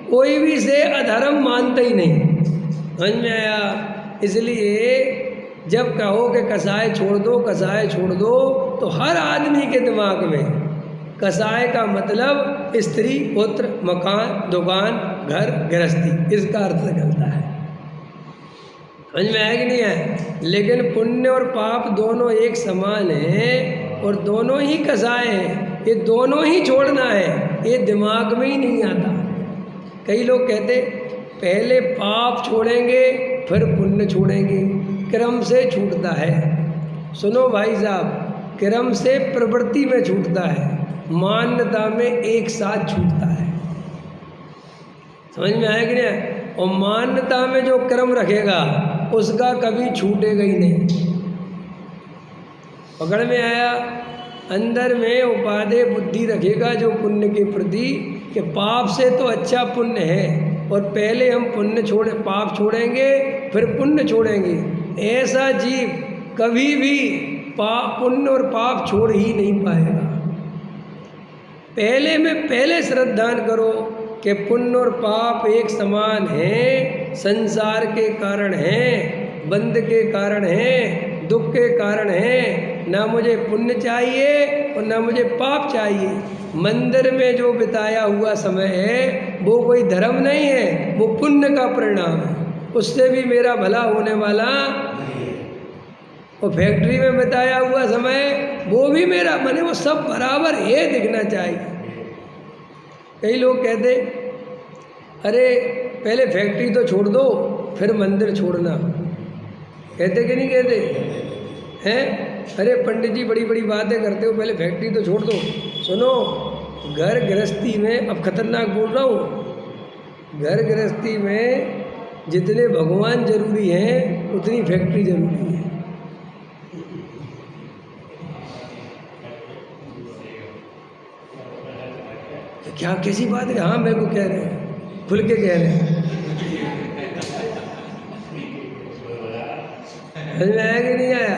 कोई भी इसे अधर्म मानता ही नहीं। समझ में आया? इसलिए जब कहो कि कसाय छोड़ दो, कसाय छोड़ दो, तो हर आदमी के दिमाग में कसाय का मतलब स्त्री पुत्र मकान दुकान घर गृहस्थी, इसका अर्थ निकलता है। समझ में आया कि नहीं है? लेकिन पुण्य और पाप दोनों एक समान हैं और दोनों ही कसाय हैं, ये दोनों ही छोड़ना है, ये दिमाग में ही नहीं आता। कई लोग कहते पहले पाप छोड़ेंगे फिर पुण्य छोड़ेंगे, क्रम से छूटता है। सुनो भाई साहब, क्रम से प्रवृत्ति में छूटता है, मान्यता में एक साथ छूटता है। समझ में आया कि नहीं? और मान्यता में जो क्रम रखेगा उसका कभी छूटेगा ही नहीं। पकड़ में आया? अंदर में उपादेय बुद्धि रखेगा जो पुण्य के प्रति, कि पाप से तो अच्छा पुण्य है और पहले हम पुण्य छोड़े पाप छोड़ेंगे फिर पुण्य छोड़ेंगे। ऐसा जीव कभी भी पुण्य और पाप छोड़ ही नहीं पाएगा। पहले में पहले श्रद्धान करो कि पुण्य और पाप एक समान हैं, संसार के कारण हैं, बंध के कारण हैं, दुख के कारण हैं। ना मुझे पुण्य चाहिए और ना मुझे पाप चाहिए। मंदिर में जो बिताया हुआ समय है वो कोई धर्म नहीं है, वो पुण्य का परिणाम है, उससे भी मेरा भला होने वाला। और फैक्ट्री में बिताया हुआ समय वो भी मेरा, माने वो सब बराबर है दिखना चाहिए। कई लोग कहते अरे पहले फैक्ट्री तो छोड़ दो फिर मंदिर छोड़ना, कहते कि नहीं कहते हैं? अरे पंडित जी बड़ी बड़ी बातें करते हो, पहले फैक्ट्री तो छोड़ दो। सुनो, घर गृहस्थी में, अब खतरनाक बोल रहा हूँ, घर गृहस्थी में जितने भगवान जरूरी हैं उतनी फैक्ट्री जरूरी है। क्या कैसी बात है? हाँ मेरे को कह रहे हैं, खुल के कह रहे हैं। समझ में आया कि नहीं आया?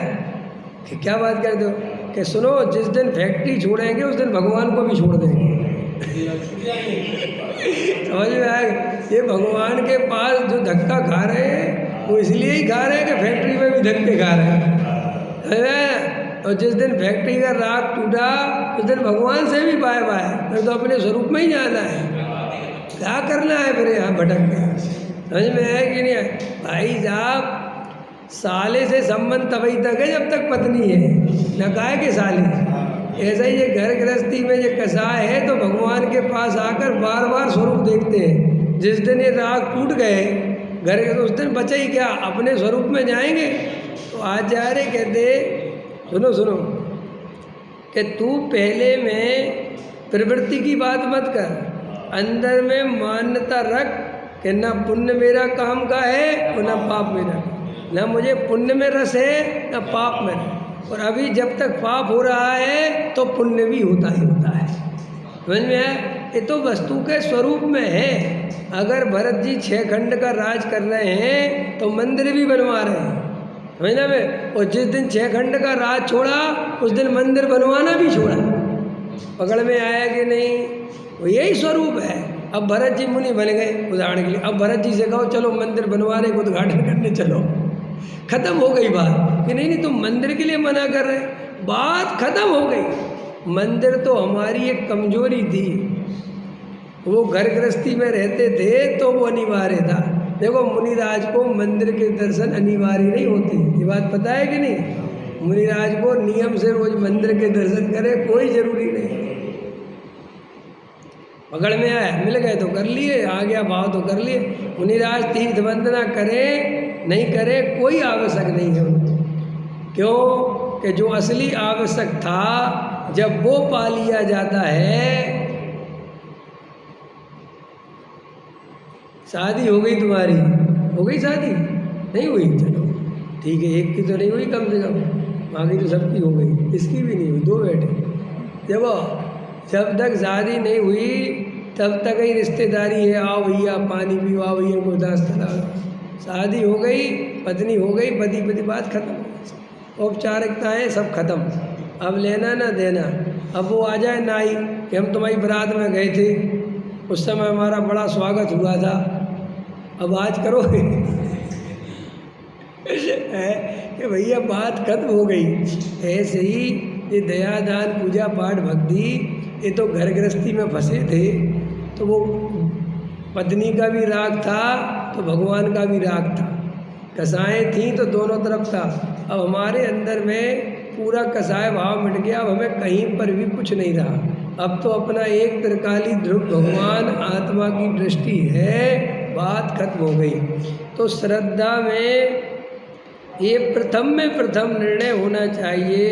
कि क्या बात करते हो? कि सुनो, जिस दिन फैक्ट्री छोड़ेंगे उस दिन भगवान को भी छोड़ देंगे। समझ में आया? ये भगवान के पास जो धक्का खा रहे हैं वो इसलिए ही खा रहे हैं कि फैक्ट्री में भी धक्के खा रहे हैं। और जिस दिन फैक्ट्री का राग टूटा उस दिन भगवान से भी बाय बाय, फिर तो अपने स्वरूप में ही जाना है। क्या करना है फिर यहाँ भटक के? समझ में आया कि नहीं? भाई साहब, साले से संबंध तभी तक है जब तक पत्नी है, न गाय के साले। ऐसा ही ये घर गृहस्थी में ये कसाय है तो भगवान के पास आकर बार बार स्वरूप देखते हैं। जिस दिन ये राग टूट गए घर के, तो उस दिन बचा ही क्या, अपने स्वरूप में जाएंगे। तो आचार्य कहते सुनो सुनो कि तू पहले में प्रवृत्ति की बात मत कर, अंदर में मान्यता रख कि ना पुण्य मेरा काम का है और ना पाप मेरा, ना मुझे पुण्य में रस है ना पाप में रस। और अभी जब तक पाप हो रहा है तो पुण्य भी होता ही होता है। समझ में है? ये तो वस्तु के स्वरूप में है। अगर भरत जी 6 खंड का राज कर रहे हैं तो मंदिर भी बनवा रहे हैं, समझना में। और जिस दिन 6 खंड का राज छोड़ा उस दिन मंदिर बनवाना भी छोड़ा। पकड़ में आया कि नहीं? वो यही स्वरूप है। अब भरत जी मुनि बन गए उदाहरण के लिए, अब भरत जी से कहो चलो मंदिर बनवाने को उद्घाटन करने चलो, खत्म हो गई बात। कि नहीं तुम मंदिर के लिए मना कर रहे, बात खत्म हो गई। मंदिर तो हमारी एक कमजोरी थी, वो घर गृहस्थी में रहते थे तो वो अनिवार्य था। देखो मुनिराज को मंदिर के दर्शन अनिवार्य नहीं होते, ये बात पता है कि नहीं? मुनिराज को नियम से रोज मंदिर के दर्शन करे कोई जरूरी नहीं। पकड़ में आया, मिल गए तो कर लिए, आ गया भाव तो कर लिए। मुनिराज तीर्थ वंदना करे नहीं करे कोई आवश्यक नहीं है उनको। क्यों? कि जो असली आवश्यक था जब वो पा लिया जाता है। शादी हो गई तुम्हारी, हो गई शादी? नहीं हुई? चलो ठीक है, एक की तो नहीं हुई कम से कम, बाकी तो सबकी हो गई, इसकी भी नहीं हुई, 2 बेटे। देखो जब तक शादी नहीं हुई तब तक ही रिश्तेदारी है, आओ भैया पानी पियो, आओ भैया गुरदास कराओ। शादी हो गई, पत्नी हो गई, पति पति बात खत्म, औपचारिकताएँ सब खत्म, अब लेना ना देना। अब वो आ जाए नाई कि हम तुम्हारी बारात में गए थे, उस समय हमारा बड़ा स्वागत हुआ था, अब आज करोगे कि भैया बात खत्म हो गई। ऐसे ही ये दया दान पूजा पाठ भक्ति, ये तो घर गृहस्थी में फंसे थे, तो वो पत्नी का भी राग था तो भगवान का भी राग था, कसाएँ थीं तो दोनों तरफ था। अब हमारे अंदर में पूरा कसाय भाव मिट गया, अब हमें कहीं पर भी कुछ नहीं रहा। अब तो अपना एक त्रिकाली ध्रुव भगवान आत्मा की दृष्टि है, बात खत्म हो गई। तो श्रद्धा में ये प्रथम में प्रथम निर्णय होना चाहिए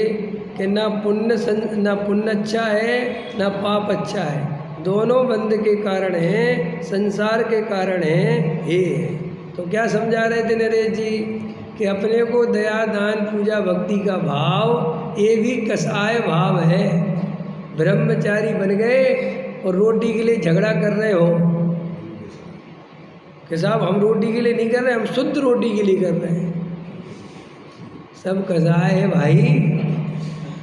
कि ना पुण्य अच्छा है ना पाप अच्छा है, दोनों बंध के कारण हैं, संसार के कारण हैं ये। तो क्या समझा रहे थे नरेश जी कि अपने को दया दान पूजा भक्ति का भाव ये भी कसाय भाव है। ब्रह्मचारी बन गए और रोटी के लिए झगड़ा कर रहे हो कि साहब हम रोटी के लिए नहीं कर रहे, हम शुद्ध रोटी के लिए कर रहे हैं, सब कसाय है भाई।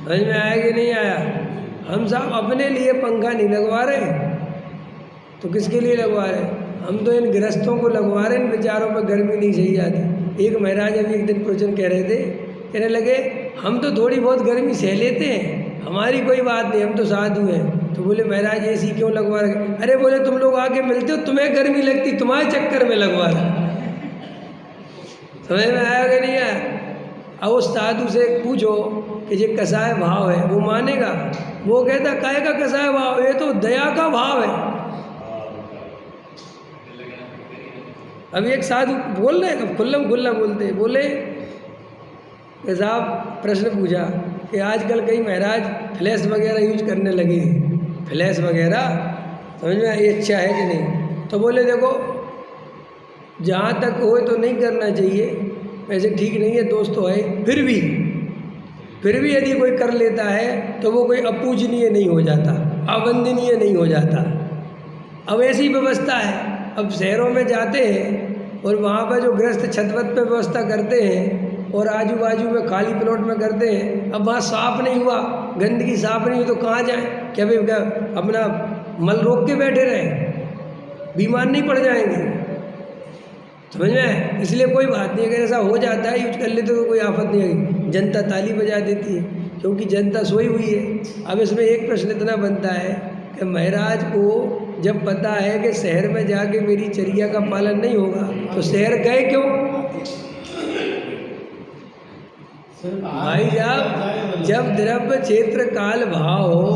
समझ में आया कि नहीं आया? हम साहब अपने लिए पंखा नहीं लगवा रहे तो किसके लिए लगवा रहे? हम तो इन गृहस्थों को लगवा रहे, इन बेचारों पर गर्मी नहीं सही जाती। एक महाराज अभी एक दिन प्रवचन कह रहे थे, कहने लगे हम तो थोड़ी बहुत गर्मी सह लेते हैं, हमारी कोई बात नहीं, हम तो साधु हैं। तो बोले महाराज एसी क्यों लगवा रहे? अरे बोले तुम लोग आके मिलते हो, तुम्हें गर्मी लगती, तुम्हारे चक्कर में लगवा रहे। समझ में आया कि नहीं आया? अब उस साधु से पूछो कि ये कसाय भाव है, वो मानेगा? वो कहता काहे का कसाय भाव, ये तो दया का भाव है। अभी एक साधु बोल रहे, अब खुल्लम खुल्ला बोलते, बोले कि साहब प्रश्न पूछा कि आजकल कई महाराज फ्लैश वगैरह यूज करने लगे, फ्लैश वगैरह, समझ में ये अच्छा है कि नहीं? तो बोले देखो जहाँ तक हो तो नहीं करना चाहिए, वैसे ठीक नहीं है, दोस्त तो है, फिर भी यदि कोई कर लेता है तो वो कोई अपूजनीय नहीं हो जाता, अवंदनीय नहीं हो जाता। अब ऐसी व्यवस्था है, अब शहरों में जाते हैं और वहाँ पर जो गृहस्थ छत-वत पे व्यवस्था करते हैं और आजू बाजू में खाली प्लॉट में करते हैं, अब वहाँ साफ नहीं हुआ, गंदगी साफ नहीं हुई तो कहाँ जाएं? क्या भाई अपना मल रोक के बैठे रहें, बीमार नहीं पड़ जाएंगे? समझ में? इसलिए कोई बात नहीं, अगर ऐसा हो जाता है यूज कर लेते तो कोई आफत नहीं आएगी। जनता ताली बजा देती है क्योंकि जनता सोई हुई है। अब इसमें एक प्रश्न इतना बनता है कि महाराज को जब पता है कि शहर में जाके मेरी चर्या का पालन नहीं होगा तो शहर गए क्यों? भाई जब द्रव्य क्षेत्र काल भाव हो,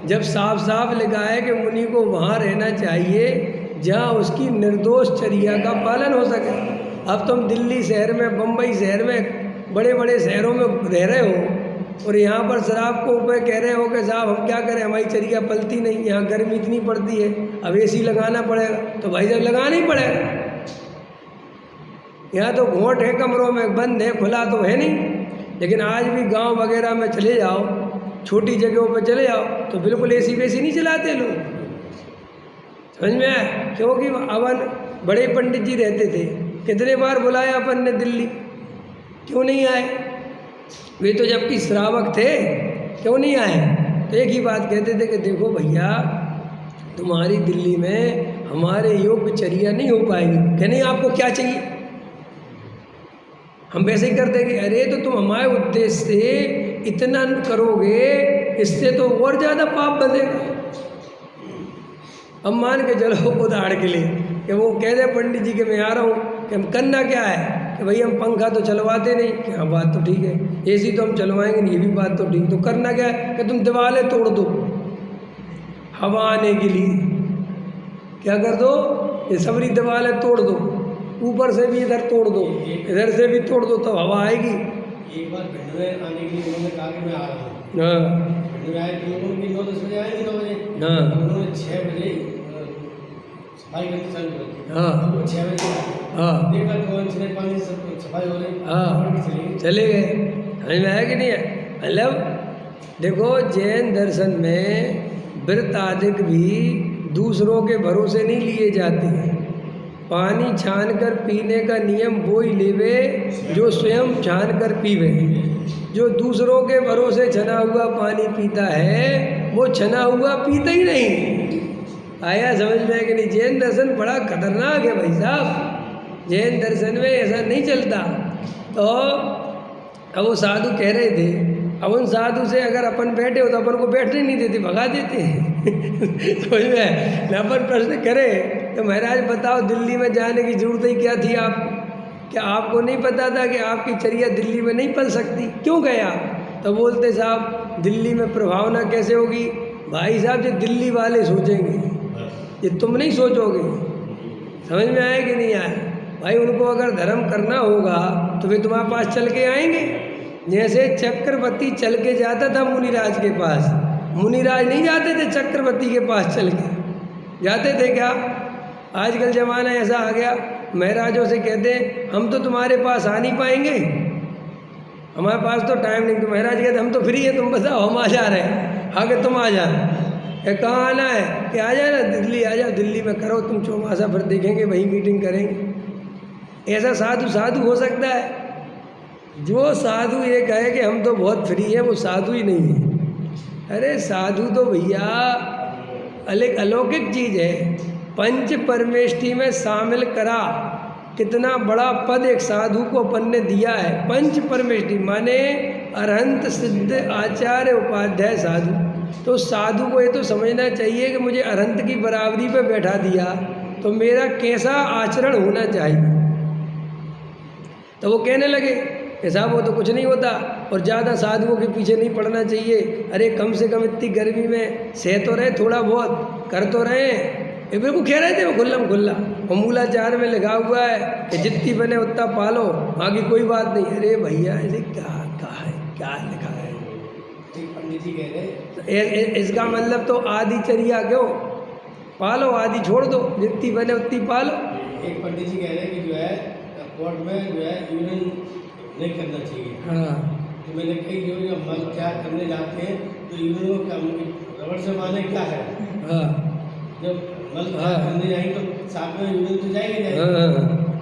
जब साफ साफ लिखा है कि मुनि को वहाँ रहना चाहिए जहाँ उसकी निर्दोष चर्या का पालन हो सके। अब तुम दिल्ली शहर में, बम्बई शहर में, बड़े बड़े शहरों में रह रहे हो और यहाँ पर शराब को ऊपर कह रहे हो कि साहब हम क्या करें, हमारी चर्या पलती नहीं, यहाँ गर्मी इतनी पड़ती है, अब एसी लगाना पड़ेगा। तो भाई जब लगाना ही पड़ेगा, यहाँ तो घोंट है, कमरों में बंद है, खुला तो है नहीं। लेकिन आज भी गांव वगैरह में चले जाओ, छोटी जगहों पर चले जाओ तो बिल्कुल एसी वेसी नहीं चलाते लोग। समझ में आया? क्योंकि अवन बड़े पंडित जी रहते थे, कितने बार बुलाया अपन ने दिल्ली, क्यों नहीं आए? वे तो जबकि श्रावक थे, क्यों नहीं आए? तो एक ही बात कहते थे कि देखो भैया तुम्हारी दिल्ली में हमारे योग्य चर्या नहीं हो पाएगी। कि नहीं आपको क्या चाहिए? हम वैसे ही कर देंगे। अरे तो तुम हमारे उद्देश्य से इतना करोगे, इससे तो और ज़्यादा पाप बंधेगा। अब मान के चलो उदाहरण के लिए कि वो कह दे पंडित जी के मैं आ रहा हूँ, कि हम करना क्या है कि भाई हम पंखा तो चलवाते नहीं, कि हाँ बात तो ठीक है, एसी तो हम चलवाएंगे नहीं, ये भी बात तो ठीक, तो करना क्या है कि तुम दीवारें तोड़ दो हवा आने के लिए। क्या कर दो? ये सबरी दीवारें तोड़ दो, ऊपर से भी इधर तोड़ दो, इधर से भी तोड़ दो, तब हवा आएगी। एक बार भिंड में आने के लिए उन्होंने कहा कि मैं आ रहा हूँ, हाँ भिंड में आए तो लोगों की 9-10 बजे आएंगे, 9 बजे, हाँ उन्होंने 6 बजे सफाई करके चालू करके हाँ वो 6 बजे आए। हाँ देखा कौन से पानी सब सफाई हो रही हाँ चली गई। चले गए। समझ में आया कि नहीं है? मतलब देखो जैन दर्शन में व्रत आदि भी दूसरों के भरोसे नहीं लिए जाते हैं। पानी छान कर पीने का नियम वो ही लेवे जो स्वयं छान कर पीवे। जो दूसरों के भरोसे छना हुआ पानी पीता है वो छना हुआ पीता ही नहीं। आया समझ में कि नहीं? जैन दर्शन बड़ा खतरनाक है भाई साहब। जैन दर्शन में ऐसा नहीं चलता। तो अब वो साधु कह रहे थे, अब उन साधु से अगर अपन बैठे हो तो अपन को बैठने नहीं देते, भगा देते हैं। समझ में? अपन प्रश्न करें तो महाराज बताओ दिल्ली में जाने की जरूरत ही क्या थी आपको? क्या आपको नहीं पता था कि आपकी चर्या दिल्ली में नहीं पल सकती? क्यों गए आप? तो बोलते साहब दिल्ली में प्रभावना कैसे होगी? भाई साहब जो दिल्ली वाले सोचेंगे ये तुम नहीं सोचोगे। समझ में आया कि नहीं आया? भाई उनको अगर धर्म करना होगा तो वे तुम्हारे पास चल के आएंगे। जैसे चक्रवर्ती चल के जाता था मुनिराज के पास, मुनिराज नहीं जाते थे चक्रवर्ती के पास चल के, जाते थे क्या? आजकल ज़माना ऐसा आ गया, महाराजों से कहते हम तो तुम्हारे पास आ नहीं पाएंगे, हमारे पास तो टाइम नहीं। तो महाराज कहते हम तो फ्री है, तुम बताओ हम आ जा रहे हैं। आगे तुम आ जाओ। कहाँ आना है? कि आ जाए ना दिल्ली, आ जाओ दिल्ली में करो तुम चौमासा, फिर देखेंगे वहीं मीटिंग करेंगे। ऐसा साधु साधु हो सकता है? जो साधु ये कहे कि हम तो बहुत फ्री है वो साधु ही नहीं है। अरे साधु तो भैया अलौकिक चीज़ है। पंच परमेष्टि में शामिल करा, कितना बड़ा पद एक साधु को अपन ने दिया है। पंच परमेष्टि माने अरहंत सिद्ध आचार्य उपाध्याय साधु। तो साधु को ये तो समझना चाहिए कि मुझे अरहंत की बराबरी पे बैठा दिया तो मेरा कैसा आचरण होना चाहिए। तो वो कहने लगे कि साहब वो तो कुछ नहीं होता और ज़्यादा साधुओं के पीछे नहीं पड़ना चाहिए। अरे कम से कम इतनी गर्मी में सह तो रहे, थोड़ा बहुत कर तो रहे। ये बिल्कुल कह रहे थे वो खुल्लम खुल्ला। और मूलाचार में लिखा हुआ है कि जितनी बने उतना पालो, आगे कोई बात नहीं। अरे भैया ऐसे क्या कहा है, क्या लिखा है? पंडित जी कह रहे इसका मतलब तो आदि चर्या क्यों पालो, आदि छोड़ दो, जितनी बने उतनी पालो। एक पंडित जी कह रहे हैं कि जो है कोर्ट में जो है यूनियन नहीं करना चाहिए। हाँ तो मैंने कई जो मल क्या करने जाते हैं तो यूनियन का रबड़ से माने क्या है? हाँ जब मल करने जाएंगे तो साथ में यूनियन तो जाएंगे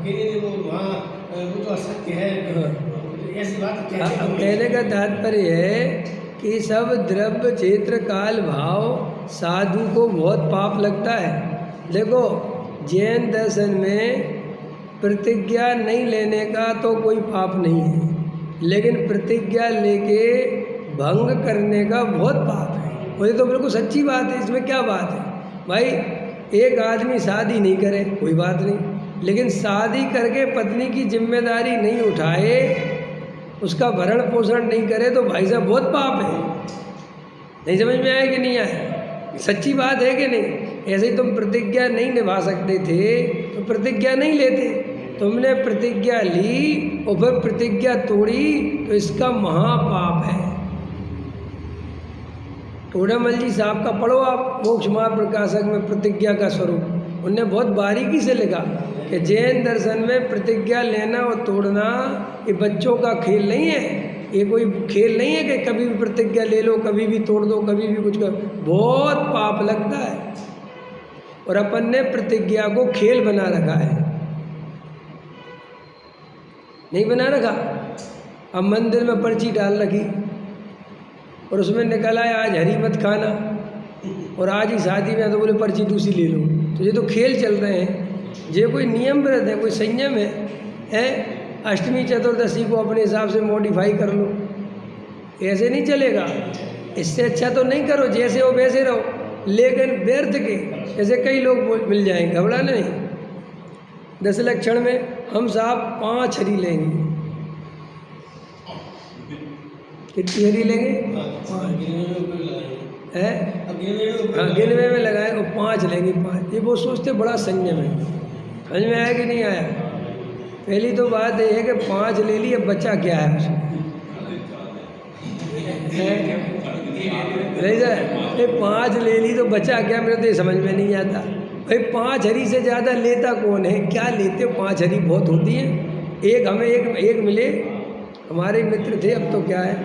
नहीं, वो वहाँ वो तो असत्य है। ऐसी बात कहने का तात्पर्य है कि सब द्रव्य क्षेत्र काल भाव साधु को बहुत पाप लगता है। देखो जैन दर्शन में प्रतिज्ञा नहीं लेने का तो कोई पाप नहीं है, लेकिन प्रतिज्ञा लेके भंग करने का बहुत पाप है। और ये तो बिल्कुल सच्ची बात है, इसमें क्या बात है भाई? एक आदमी शादी नहीं करे कोई बात नहीं, लेकिन शादी करके पत्नी की जिम्मेदारी नहीं उठाए, उसका भरण पोषण नहीं करे तो भाई साहब बहुत पाप है। नहीं समझ में आया कि नहीं आया? सच्ची बात है कि नहीं? ऐसे ही तुम प्रतिज्ञा नहीं निभा सकते थे तो प्रतिज्ञा नहीं लेते। तुमने प्रतिज्ञा ली और फिर प्रतिज्ञा तोड़ी तो इसका महापाप है। टोडामल जी साहब का पढ़ो आप, मोक्ष मार्ग प्रकाशक में प्रतिज्ञा का स्वरूप। उनने बहुत बारीकी से लिखा कि जैन दर्शन में प्रतिज्ञा लेना और तोड़ना ये बच्चों का खेल नहीं है। ये कोई खेल नहीं है कि कभी भी प्रतिज्ञा ले लो, कभी भी तोड़ दो, कभी भी कुछ कर। बहुत पाप लगता है और अपन ने प्रतिज्ञा को खेल बना रखा है। नहीं बना रखा? अब मंदिर में पर्ची डाल रखी और उसमें निकला है आज हरी मत खाना, और आज ही शादी में तो बोले पर्ची दूसरी ले लो। तो ये तो खेल चल रहे हैं। ये कोई नियम व्रत है, कोई संयम है? अष्टमी चतुर्दशी को अपने हिसाब से मॉडिफाई कर लो, ऐसे नहीं चलेगा। इससे अच्छा तो नहीं करो, जैसे हो वैसे रहो, लेकिन व्यर्थ के जैसे कई लोग मिल जाएंगे। घबरा नहीं। 10 लक्षण में हम साहब 5 हरी लेंगे। कितनी हरी लेंगे? 5 है। हाँ गिनवे में लगाए और 5 लेंगे। 5 ये वो सोचते बड़ा संयम है। समझ में आया कि नहीं आया? पहली तो बात ये है कि 5 ले ली, अब बचा क्या है उसमें? नहीं सर, ये 5 ले ली तो बचा क्या? मेरे तो ये समझ में नहीं आता। भाई 5 हरी से ज़्यादा लेता कौन है? क्या लेते? 5 हरी बहुत होती है। एक हमें एक मिले, हमारे मित्र थे, अब तो क्या है,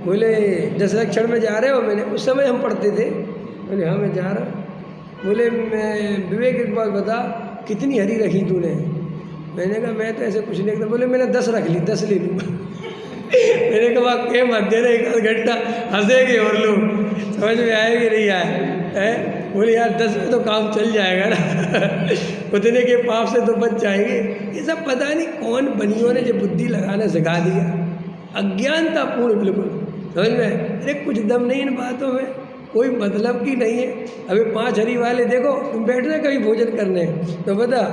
बोले 10 लक्षण में जा रहे हो? मैंने उस समय हम पढ़ते थे, बोले हाँ मैं जा रहा। बोले मैं विवेक एक बात बता, कितनी हरी रखी तूने? मैंने कहा मैं तो ऐसे कुछ नहीं रखता। बोले मैंने 10 रख ली, 10 ले लूँगा। मैंने कहा के मत देना, 1 घंटा हंसेंगे और लोग, समझ में आएगी नहीं आए है? बोले यार 10 में तो काम चल जाएगा ना। उतने के पाप से तो बच जाएंगे। ये सब पता नहीं कौन बनियों ने जो बुद्धि लगाना सिखा दिया, अज्ञानतापूर्ण बिल्कुल, समझ में? अरे कुछ दम नहीं इन बातों में, कोई मतलब की नहीं है। अभी 5 हरी वाले देखो, तुम बैठना कभी भोजन करने तो बता,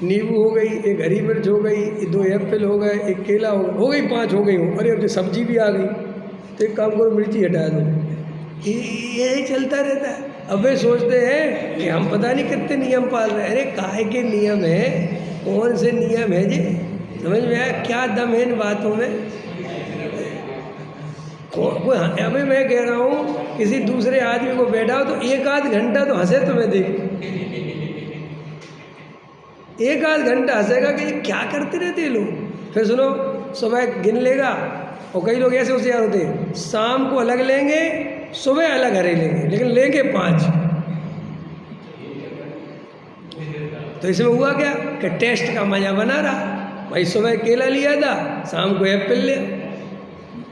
नींबू हो गई, 1 हरी मिर्च हो गई, 2 एप्पल हो गए, 1 केला हो गई, 5 हो गई हो। अरे अब तो सब्जी भी आ गई, तो एक काम करो मिर्ची हटा दो। यही चलता रहता है। अब वे सोचते हैं कि हम पता नहीं कितने नियम पाल रहे हैं। अरे काहे के नियम है? कौन से नियम है जी? समझ में आया? क्या दम है इन बातों में? अभी मैं कह रहा हूँ किसी दूसरे आदमी को बैठा हो तो 1 आध घंटा तो हंसे, तुम्हें देख 1 आध घंटा हंसेगा कि ये क्या करते रहते हैं लोग। फिर सुनो, सुबह गिन लेगा, और कई लोग ऐसे होशियार होते हैं, शाम को अलग लेंगे, सुबह अलग हरे लेंगे, लेकिन लेंगे 5। तो इसमें हुआ क्या कि टेस्ट का मजा बना रहा। भाई सुबह केला लिया था, शाम को एप्पल लिया,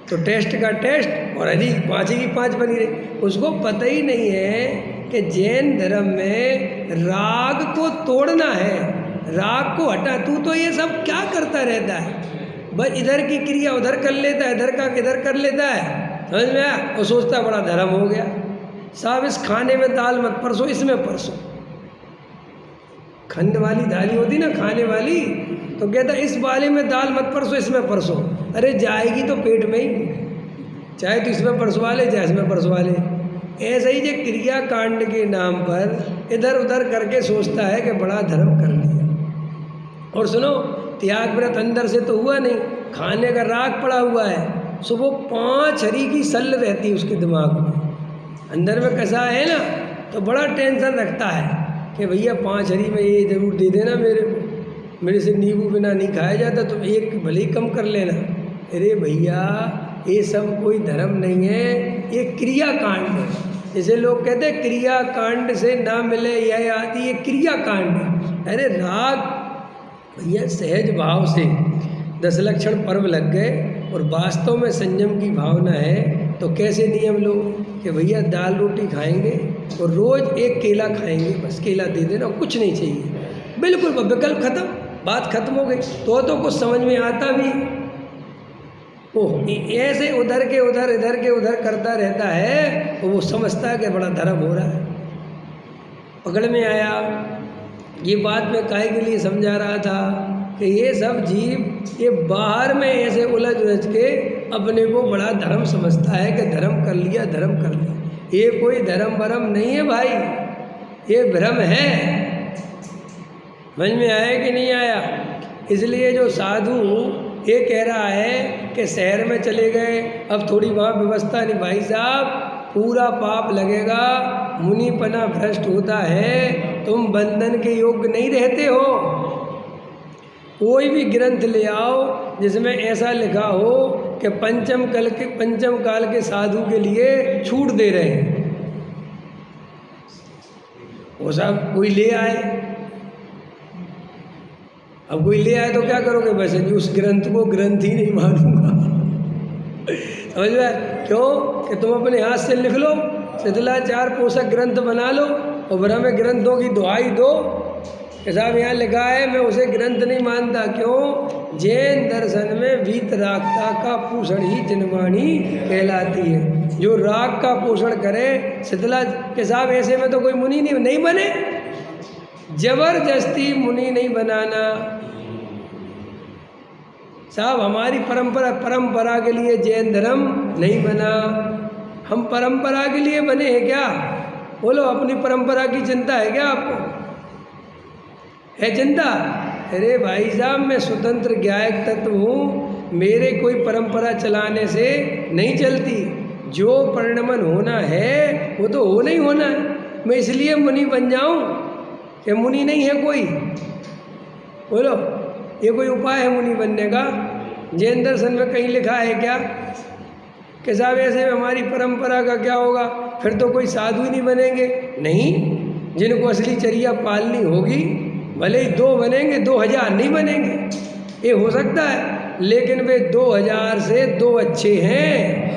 तो टेस्ट का टेस्ट और हरी 5 की 5 बनी रही। उसको पता ही नहीं है कि जैन धर्म में राग को तोड़ना है, राग को हटा। तू तो ये सब क्या करता रहता है? बस इधर की क्रिया उधर कर लेता है, इधर का किधर कर लेता है, समझ में आया? और सोचता बड़ा धर्म हो गया। साहब इस खाने में दाल मत परसो, इसमें परसो। खंड वाली दाली होती ना, खाने वाली, तो कहता इस वाले में दाल मत परसो, इसमें परसो। अरे जाएगी तो पेट में ही, चाहे तो इसमें परसवा ले, चाहे इसमें परसवा ले। ऐसे ही जो क्रिया कांड के नाम पर इधर उधर करके सोचता है कि बड़ा धर्म कर लिया। और सुनो, त्याग व्रत अंदर से तो हुआ नहीं, खाने का राग पड़ा हुआ है। सुबह 5 हरी की सल रहती है उसके दिमाग में, अंदर में कसा है ना, तो बड़ा टेंशन रखता है कि भैया 5 हरी में ये जरूर दे देना मेरे से नींबू बिना नहीं खाया जाता, तो 1 भले ही कम कर लेना। अरे भैया ये सब कोई धर्म नहीं है, ये क्रिया कांड है। जैसे लोग कहते हैं क्रिया कांड से ना मिले यह आदि, ये क्रिया कांड है। अरे राग भैया सहज भाव से 10 लक्षण पर्व लग गए और वास्तव में संयम की भावना है, तो कैसे नियम लो कि भैया दाल रोटी खाएंगे और रोज़ 1 केला खाएंगे, बस केला दे देना, कुछ नहीं चाहिए, बिल्कुल विकल्प खत्म, बात खत्म हो गई। तो कुछ समझ में आता भी। ओह ऐसे उधर के उधर इधर के उधर करता रहता है, तो वो समझता है कि बड़ा धर्म हो रहा है। पकड़ में आया। ये बात मैं काहे के लिए समझा रहा था कि ये सब जीव ये बाहर में ऐसे उलझ उलझ के अपने को बड़ा धर्म समझता है कि धर्म कर लिया, धर्म कर लिया। ये कोई धर्म वरम नहीं है भाई, ये भ्रम है। समझ में आया कि नहीं आया? इसलिए जो साधु ये कह रहा है कि शहर में चले गए, अब थोड़ी वहाँ व्यवस्था नहीं, भाई साहब पूरा पाप लगेगा, मुनिपना भ्रष्ट होता है, तुम बंधन के योग्य नहीं रहते हो। कोई भी ग्रंथ ले आओ जिसमें ऐसा लिखा हो कि पंचम काल के साधु के लिए छूट दे रहे हैं, वो सब कोई ले आए। अब कोई ले आए तो क्या करोगे? वैसे भी उस ग्रंथ को ग्रंथ ही नहीं मानूंगा। समझ में? क्यों कि तुम अपने हाथ से लिख लो, शिथिलाचार पोषक ग्रंथ बना लो और ब्रह्म ग्रंथों की दुहाई दो कि साहब यहाँ लिखा है, मैं उसे ग्रंथ नहीं मानता। क्यों? जैन दर्शन में वीतरागता का पोषण ही जिनवाणी कहलाती है। जो राग का पोषण करे शिथिला के साहब, ऐसे में तो कोई मुनि नहीं बने, जबरदस्ती मुनि नहीं बनाना साहब। हमारी परंपरा के लिए जैन धर्म नहीं बना, हम परंपरा के लिए बने हैं क्या? बोलो, अपनी परंपरा की चिंता है क्या आपको? है चिंता? अरे भाई साहब, मैं स्वतंत्र ज्ञायक तत्व हूँ, मेरे कोई परंपरा चलाने से नहीं चलती। जो परिणमन होना है वो तो होना ही होना है। मैं इसलिए मुनि बन जाऊं कि मुनि नहीं है कोई? बोलो, ये कोई उपाय है मुनि बनने का? जैन दर्शन में कहीं लिखा है क्या कि साहब ऐसे में हमारी परंपरा का क्या होगा, फिर तो कोई साधु ही नहीं बनेंगे? नहीं, जिनको असली चर्या पालनी होगी, भले ही 2 बनेंगे, 2000 नहीं बनेंगे, ये हो सकता है, लेकिन वे 2000 से 2 अच्छे हैं।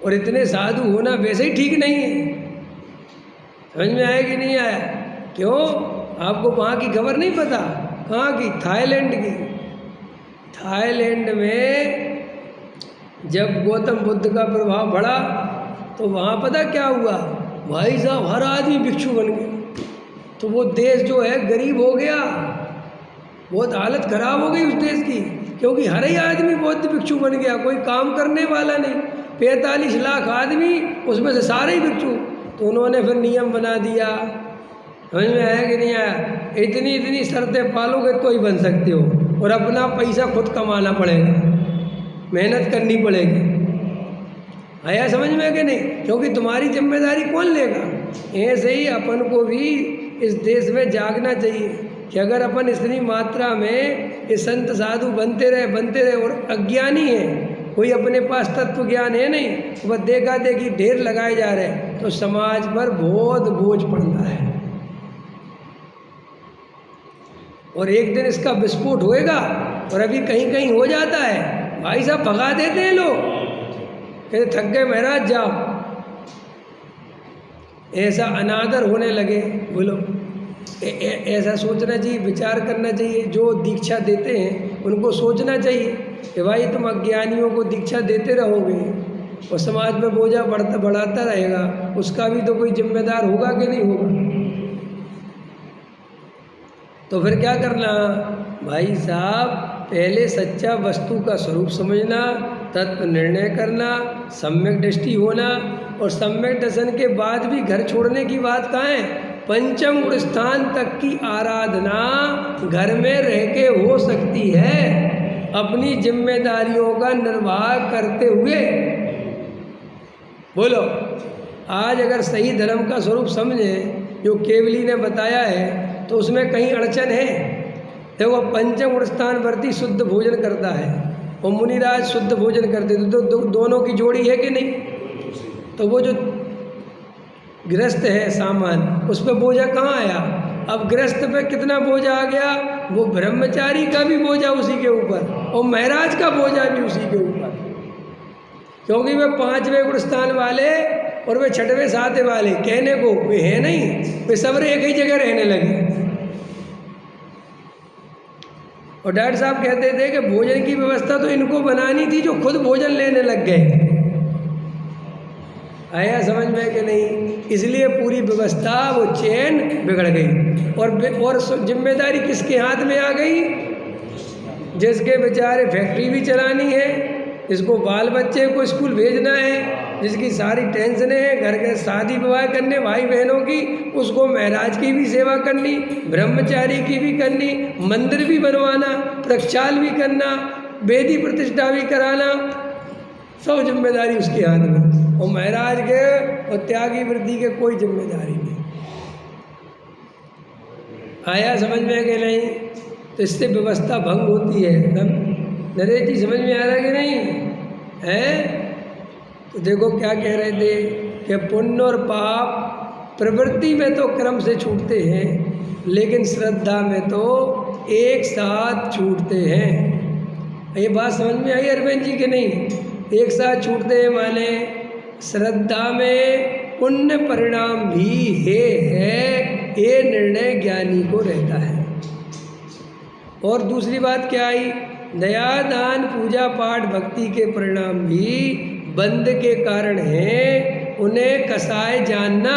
और इतने साधु होना वैसे ही ठीक नहीं है। समझ में आया कि नहीं आया? क्यों? आपको वहाँ की खबर नहीं पता? कहाँ की? थाईलैंड की। थाईलैंड में जब गौतम बुद्ध का प्रभाव बढ़ा तो वहाँ पता क्या हुआ? भाई साहब, हर आदमी भिक्षु बन गया। तो वो देश जो है गरीब हो गया, बहुत हालत खराब हो गई उस देश की, क्योंकि हर ही आदमी बौद्ध भिक्षु बन गया, कोई काम करने वाला नहीं। 45 लाख आदमी, उसमें से सारे ही भिक्षु। तो उन्होंने फिर नियम बना दिया। समझ में आया कि नहीं आया? इतनी इतनी शर्तें पालोगे तो ही बन सकते हो, और अपना पैसा खुद कमाना पड़ेगा, मेहनत करनी पड़ेगी। आया समझ में कि नहीं? क्योंकि तुम्हारी जिम्मेदारी कौन लेगा? ऐसे ही अपन को भी इस देश में जागना चाहिए कि अगर अपन इतनी मात्रा में ये संत साधु बनते रहे और अज्ञानी है, कोई अपने पास तत्व ज्ञान है नहीं, वह देखा देखी ढेर लगाए जा रहे हैं, तो समाज पर बहुत बोझ पड़ता है। और एक दिन इसका विस्फोट होएगा, और अभी कहीं कहीं हो जाता है। भाई साहब भगा देते हैं लोग, कहते थक गए महाराज जाओ। ऐसा अनादर होने लगे। बोलो, ऐसा सोचना चाहिए, विचार करना चाहिए। जो दीक्षा देते हैं उनको सोचना चाहिए कि भाई तुम अज्ञानियों को दीक्षा देते रहोगे और समाज में बोझा बढ़ाता रहेगा, उसका भी तो कोई जिम्मेदार होगा कि नहीं होगा? तो फिर क्या करना भाई साहब? पहले सच्चा वस्तु का स्वरूप समझना, तत्व निर्णय करना, सम्यक दृष्टि होना, और सम्यक दर्शन के बाद भी घर छोड़ने की बात कहाँ है? पंचम गुण स्थान तक की आराधना घर में रह के हो सकती है, अपनी जिम्मेदारियों का निर्वाह करते हुए। बोलो, आज अगर सही धर्म का स्वरूप समझे जो केवली ने बताया है, तो उसमें कहीं अड़चन है? देखो, पंचम गुण स्थान वर्ती शुद्ध भोजन करता है और मुनिराज शुद्ध भोजन करते, तो दोनों की जोड़ी है कि नहीं? तो वो जो गृहस्थ है सामान, उस पर बोझा कहाँ आया? अब गृहस्थ पे कितना बोझा आ गया? वो ब्रह्मचारी का भी बोझा उसी के ऊपर, और महाराज का बोझा भी उसी के ऊपर, क्योंकि वे 5वें गुण स्थान वाले और वे 6वें 7वें वाले कहने को वे है नहीं, वे सब एक ही जगह रहने लगे। और डॉक्टर साहब कहते थे कि भोजन की व्यवस्था तो इनको बनानी थी जो खुद भोजन लेने लग गए। आया समझ में कि नहीं? इसलिए पूरी व्यवस्था, वो चैन बिगड़ गई, और जिम्मेदारी किसके हाथ में आ गई? जिसके बेचारे फैक्ट्री भी चलानी है, जिसको बाल बच्चे को स्कूल भेजना है, जिसकी सारी टेंशनें हैं, घर के शादी विवाह करने भाई बहनों की, उसको महाराज की भी सेवा करनी, ब्रह्मचारी की भी करनी, मंदिर भी बनवाना, प्रक्षाल भी करना, वेदी प्रतिष्ठा भी कराना, सब जिम्मेदारी उसके हाथ में। और महाराज के और त्यागी वृद्धि के कोई जिम्मेदारी नहीं। आया समझ में कि नहीं? तो इससे व्यवस्था भंग होती है। नरेश जी समझ में आ रहा कि नहीं है? तो देखो क्या कह रहे थे कि पुण्य और पाप प्रवृत्ति में तो क्रम से छूटते हैं, लेकिन श्रद्धा में तो एक साथ छूटते हैं। ये बात समझ में आई अरविंद जी कि नहीं? एक साथ छूटते हैं माने श्रद्धा में पुण्य परिणाम भी है, ये निर्णय ज्ञानी को रहता है। और दूसरी बात क्या आई? दया दान पूजा पाठ भक्ति के परिणाम भी बंद के कारण हैं, उन्हें कसाय जानना।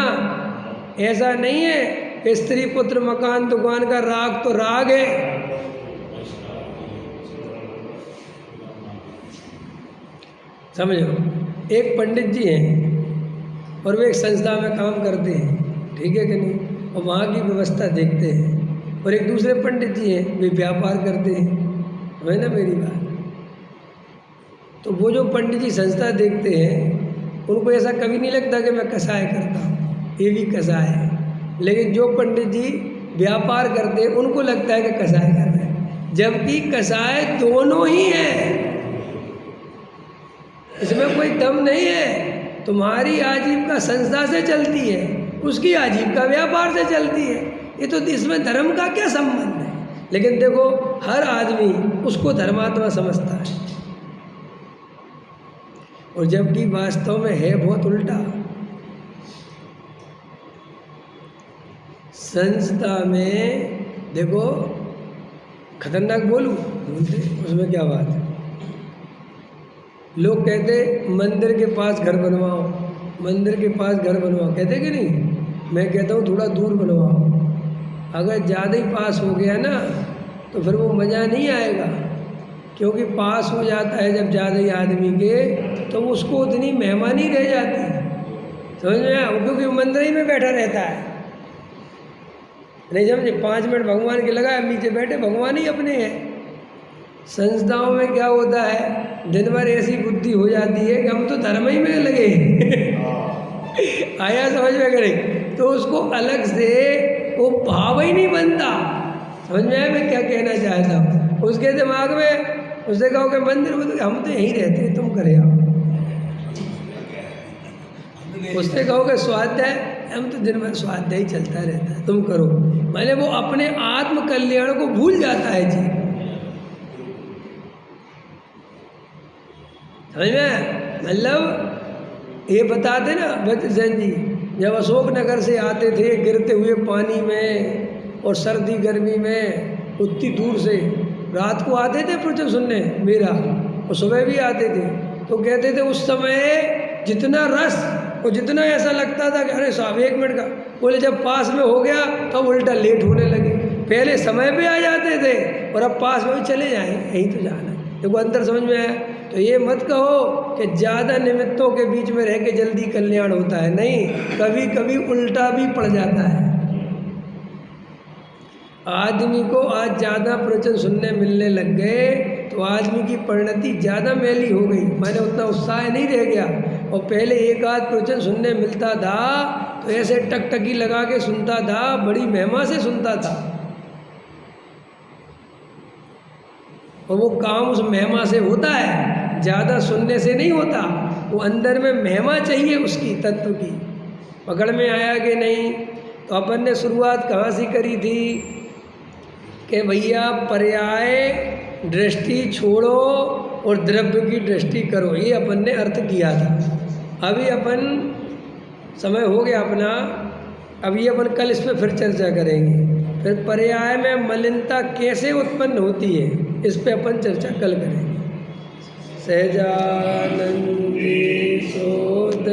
ऐसा नहीं है कि स्त्री पुत्र मकान दुकान का राग तो राग है। समझो, एक पंडित जी हैं और वे एक संस्था में काम करते हैं, ठीक है कि नहीं? और वहाँ की व्यवस्था देखते हैं। और एक दूसरे पंडित जी हैं, वे व्यापार करते हैं, है ना मेरी बात? तो वो जो पंडित जी संस्था देखते हैं, उनको ऐसा कभी नहीं लगता कि मैं कसाय करता हूँ, ये भी कसाय है। लेकिन जो पंडित जी व्यापार करते हैं उनको लगता है कि कसाय कर रहे हैं, जबकि कसाय दोनों ही है, इसमें कोई दम नहीं है। तुम्हारी आजीविका संस्था से चलती है, उसकी आजीविका व्यापार से चलती है, ये तो इसमें धर्म का क्या संबंध है। लेकिन देखो हर आदमी उसको धर्मात्मा समझता है, और जबकि वास्तव में है बहुत उल्टा। संस्था में देखो, खतरनाक बोलूं बोलते उसमें क्या बात है। लोग कहते मंदिर के पास घर बनवाओ, मंदिर के पास घर बनवाओ, कहते कि नहीं। मैं कहता हूँ थोड़ा दूर बनवाओ। अगर ज़्यादा ही पास हो गया ना तो फिर वो मज़ा नहीं आएगा, क्योंकि पास हो जाता है जब ज़्यादा ही आदमी के, तो उसको उतनी मेहमानी रह जाती, समझ में आया, क्योंकि वो मंदिर ही में बैठा रहता है। नहीं समझे, 5 मिनट भगवान के लगाए, नीचे बैठे, भगवान ही अपने हैं। संस्थाओं में क्या होता है, दिन भर ऐसी बुद्धि हो जाती है कि हम तो धर्म ही में लगे आया समझ में करें, तो उसको अलग से वो भाव ही नहीं बनता। समझ में आया मैं क्या कहना चाहता हूँ। उसके दिमाग में उससे कहो कि मंदिर में तो हम तो यहीं रहते हैं, तुम करे आओ। उससे कहो कि स्वाध्याय, हम तो दिन भर स्वाध्याय ही चलता रहता है, तुम करो। मैंने वो अपने आत्म कल्याण को भूल जाता है जी, समझ में। मतलब ये बताते ना बच्चन जी, जब अशोक नगर से आते थे गिरते हुए पानी में और सर्दी गर्मी में, उतनी दूर से रात को आते थे प्रवचन सुनने मेरा, और सुबह भी आते थे, तो कहते थे उस समय जितना रस और जितना ऐसा लगता था कि अरे साहब 1 मिनट का, बोले जब पास में हो गया तो उल्टा लेट होने लगे। पहले समय पे आ जाते थे और अब पास में भी चले जाएं, यहीं तो जाना है। देखो अंतर समझ में आया। तो ये मत कहो कि ज़्यादा निमित्तों के बीच में रह के जल्दी कल्याण होता है, नहीं, कभी कभी उल्टा भी पड़ जाता है। आदमी को आज ज़्यादा प्रवचन सुनने मिलने लग गए तो आदमी की परिणति ज़्यादा मैली हो गई, मैंने उतना उत्साह नहीं रह गया। और पहले एक आध प्रवचन सुनने मिलता था तो ऐसे टकटकी लगा के सुनता था, बड़ी महिमा से सुनता था, और वो काम उस महिमा से होता है, ज़्यादा सुनने से नहीं होता। वो अंदर में महिमा चाहिए उसकी, तत्व की। पकड़ में आया कि नहीं। तो अपन ने शुरुआत कहाँ से करी थी कि भैया पर्याय दृष्टि छोड़ो और द्रव्य की दृष्टि करो, ये अपन ने अर्थ किया था। अभी अपन समय हो गया अपना, अभी अपन कल इस पर फिर चर्चा करेंगे। फिर पर्याय में मलिनता कैसे उत्पन्न होती है, इस पे अपन चर्चा कल करेंगे। सहजानंदी शोध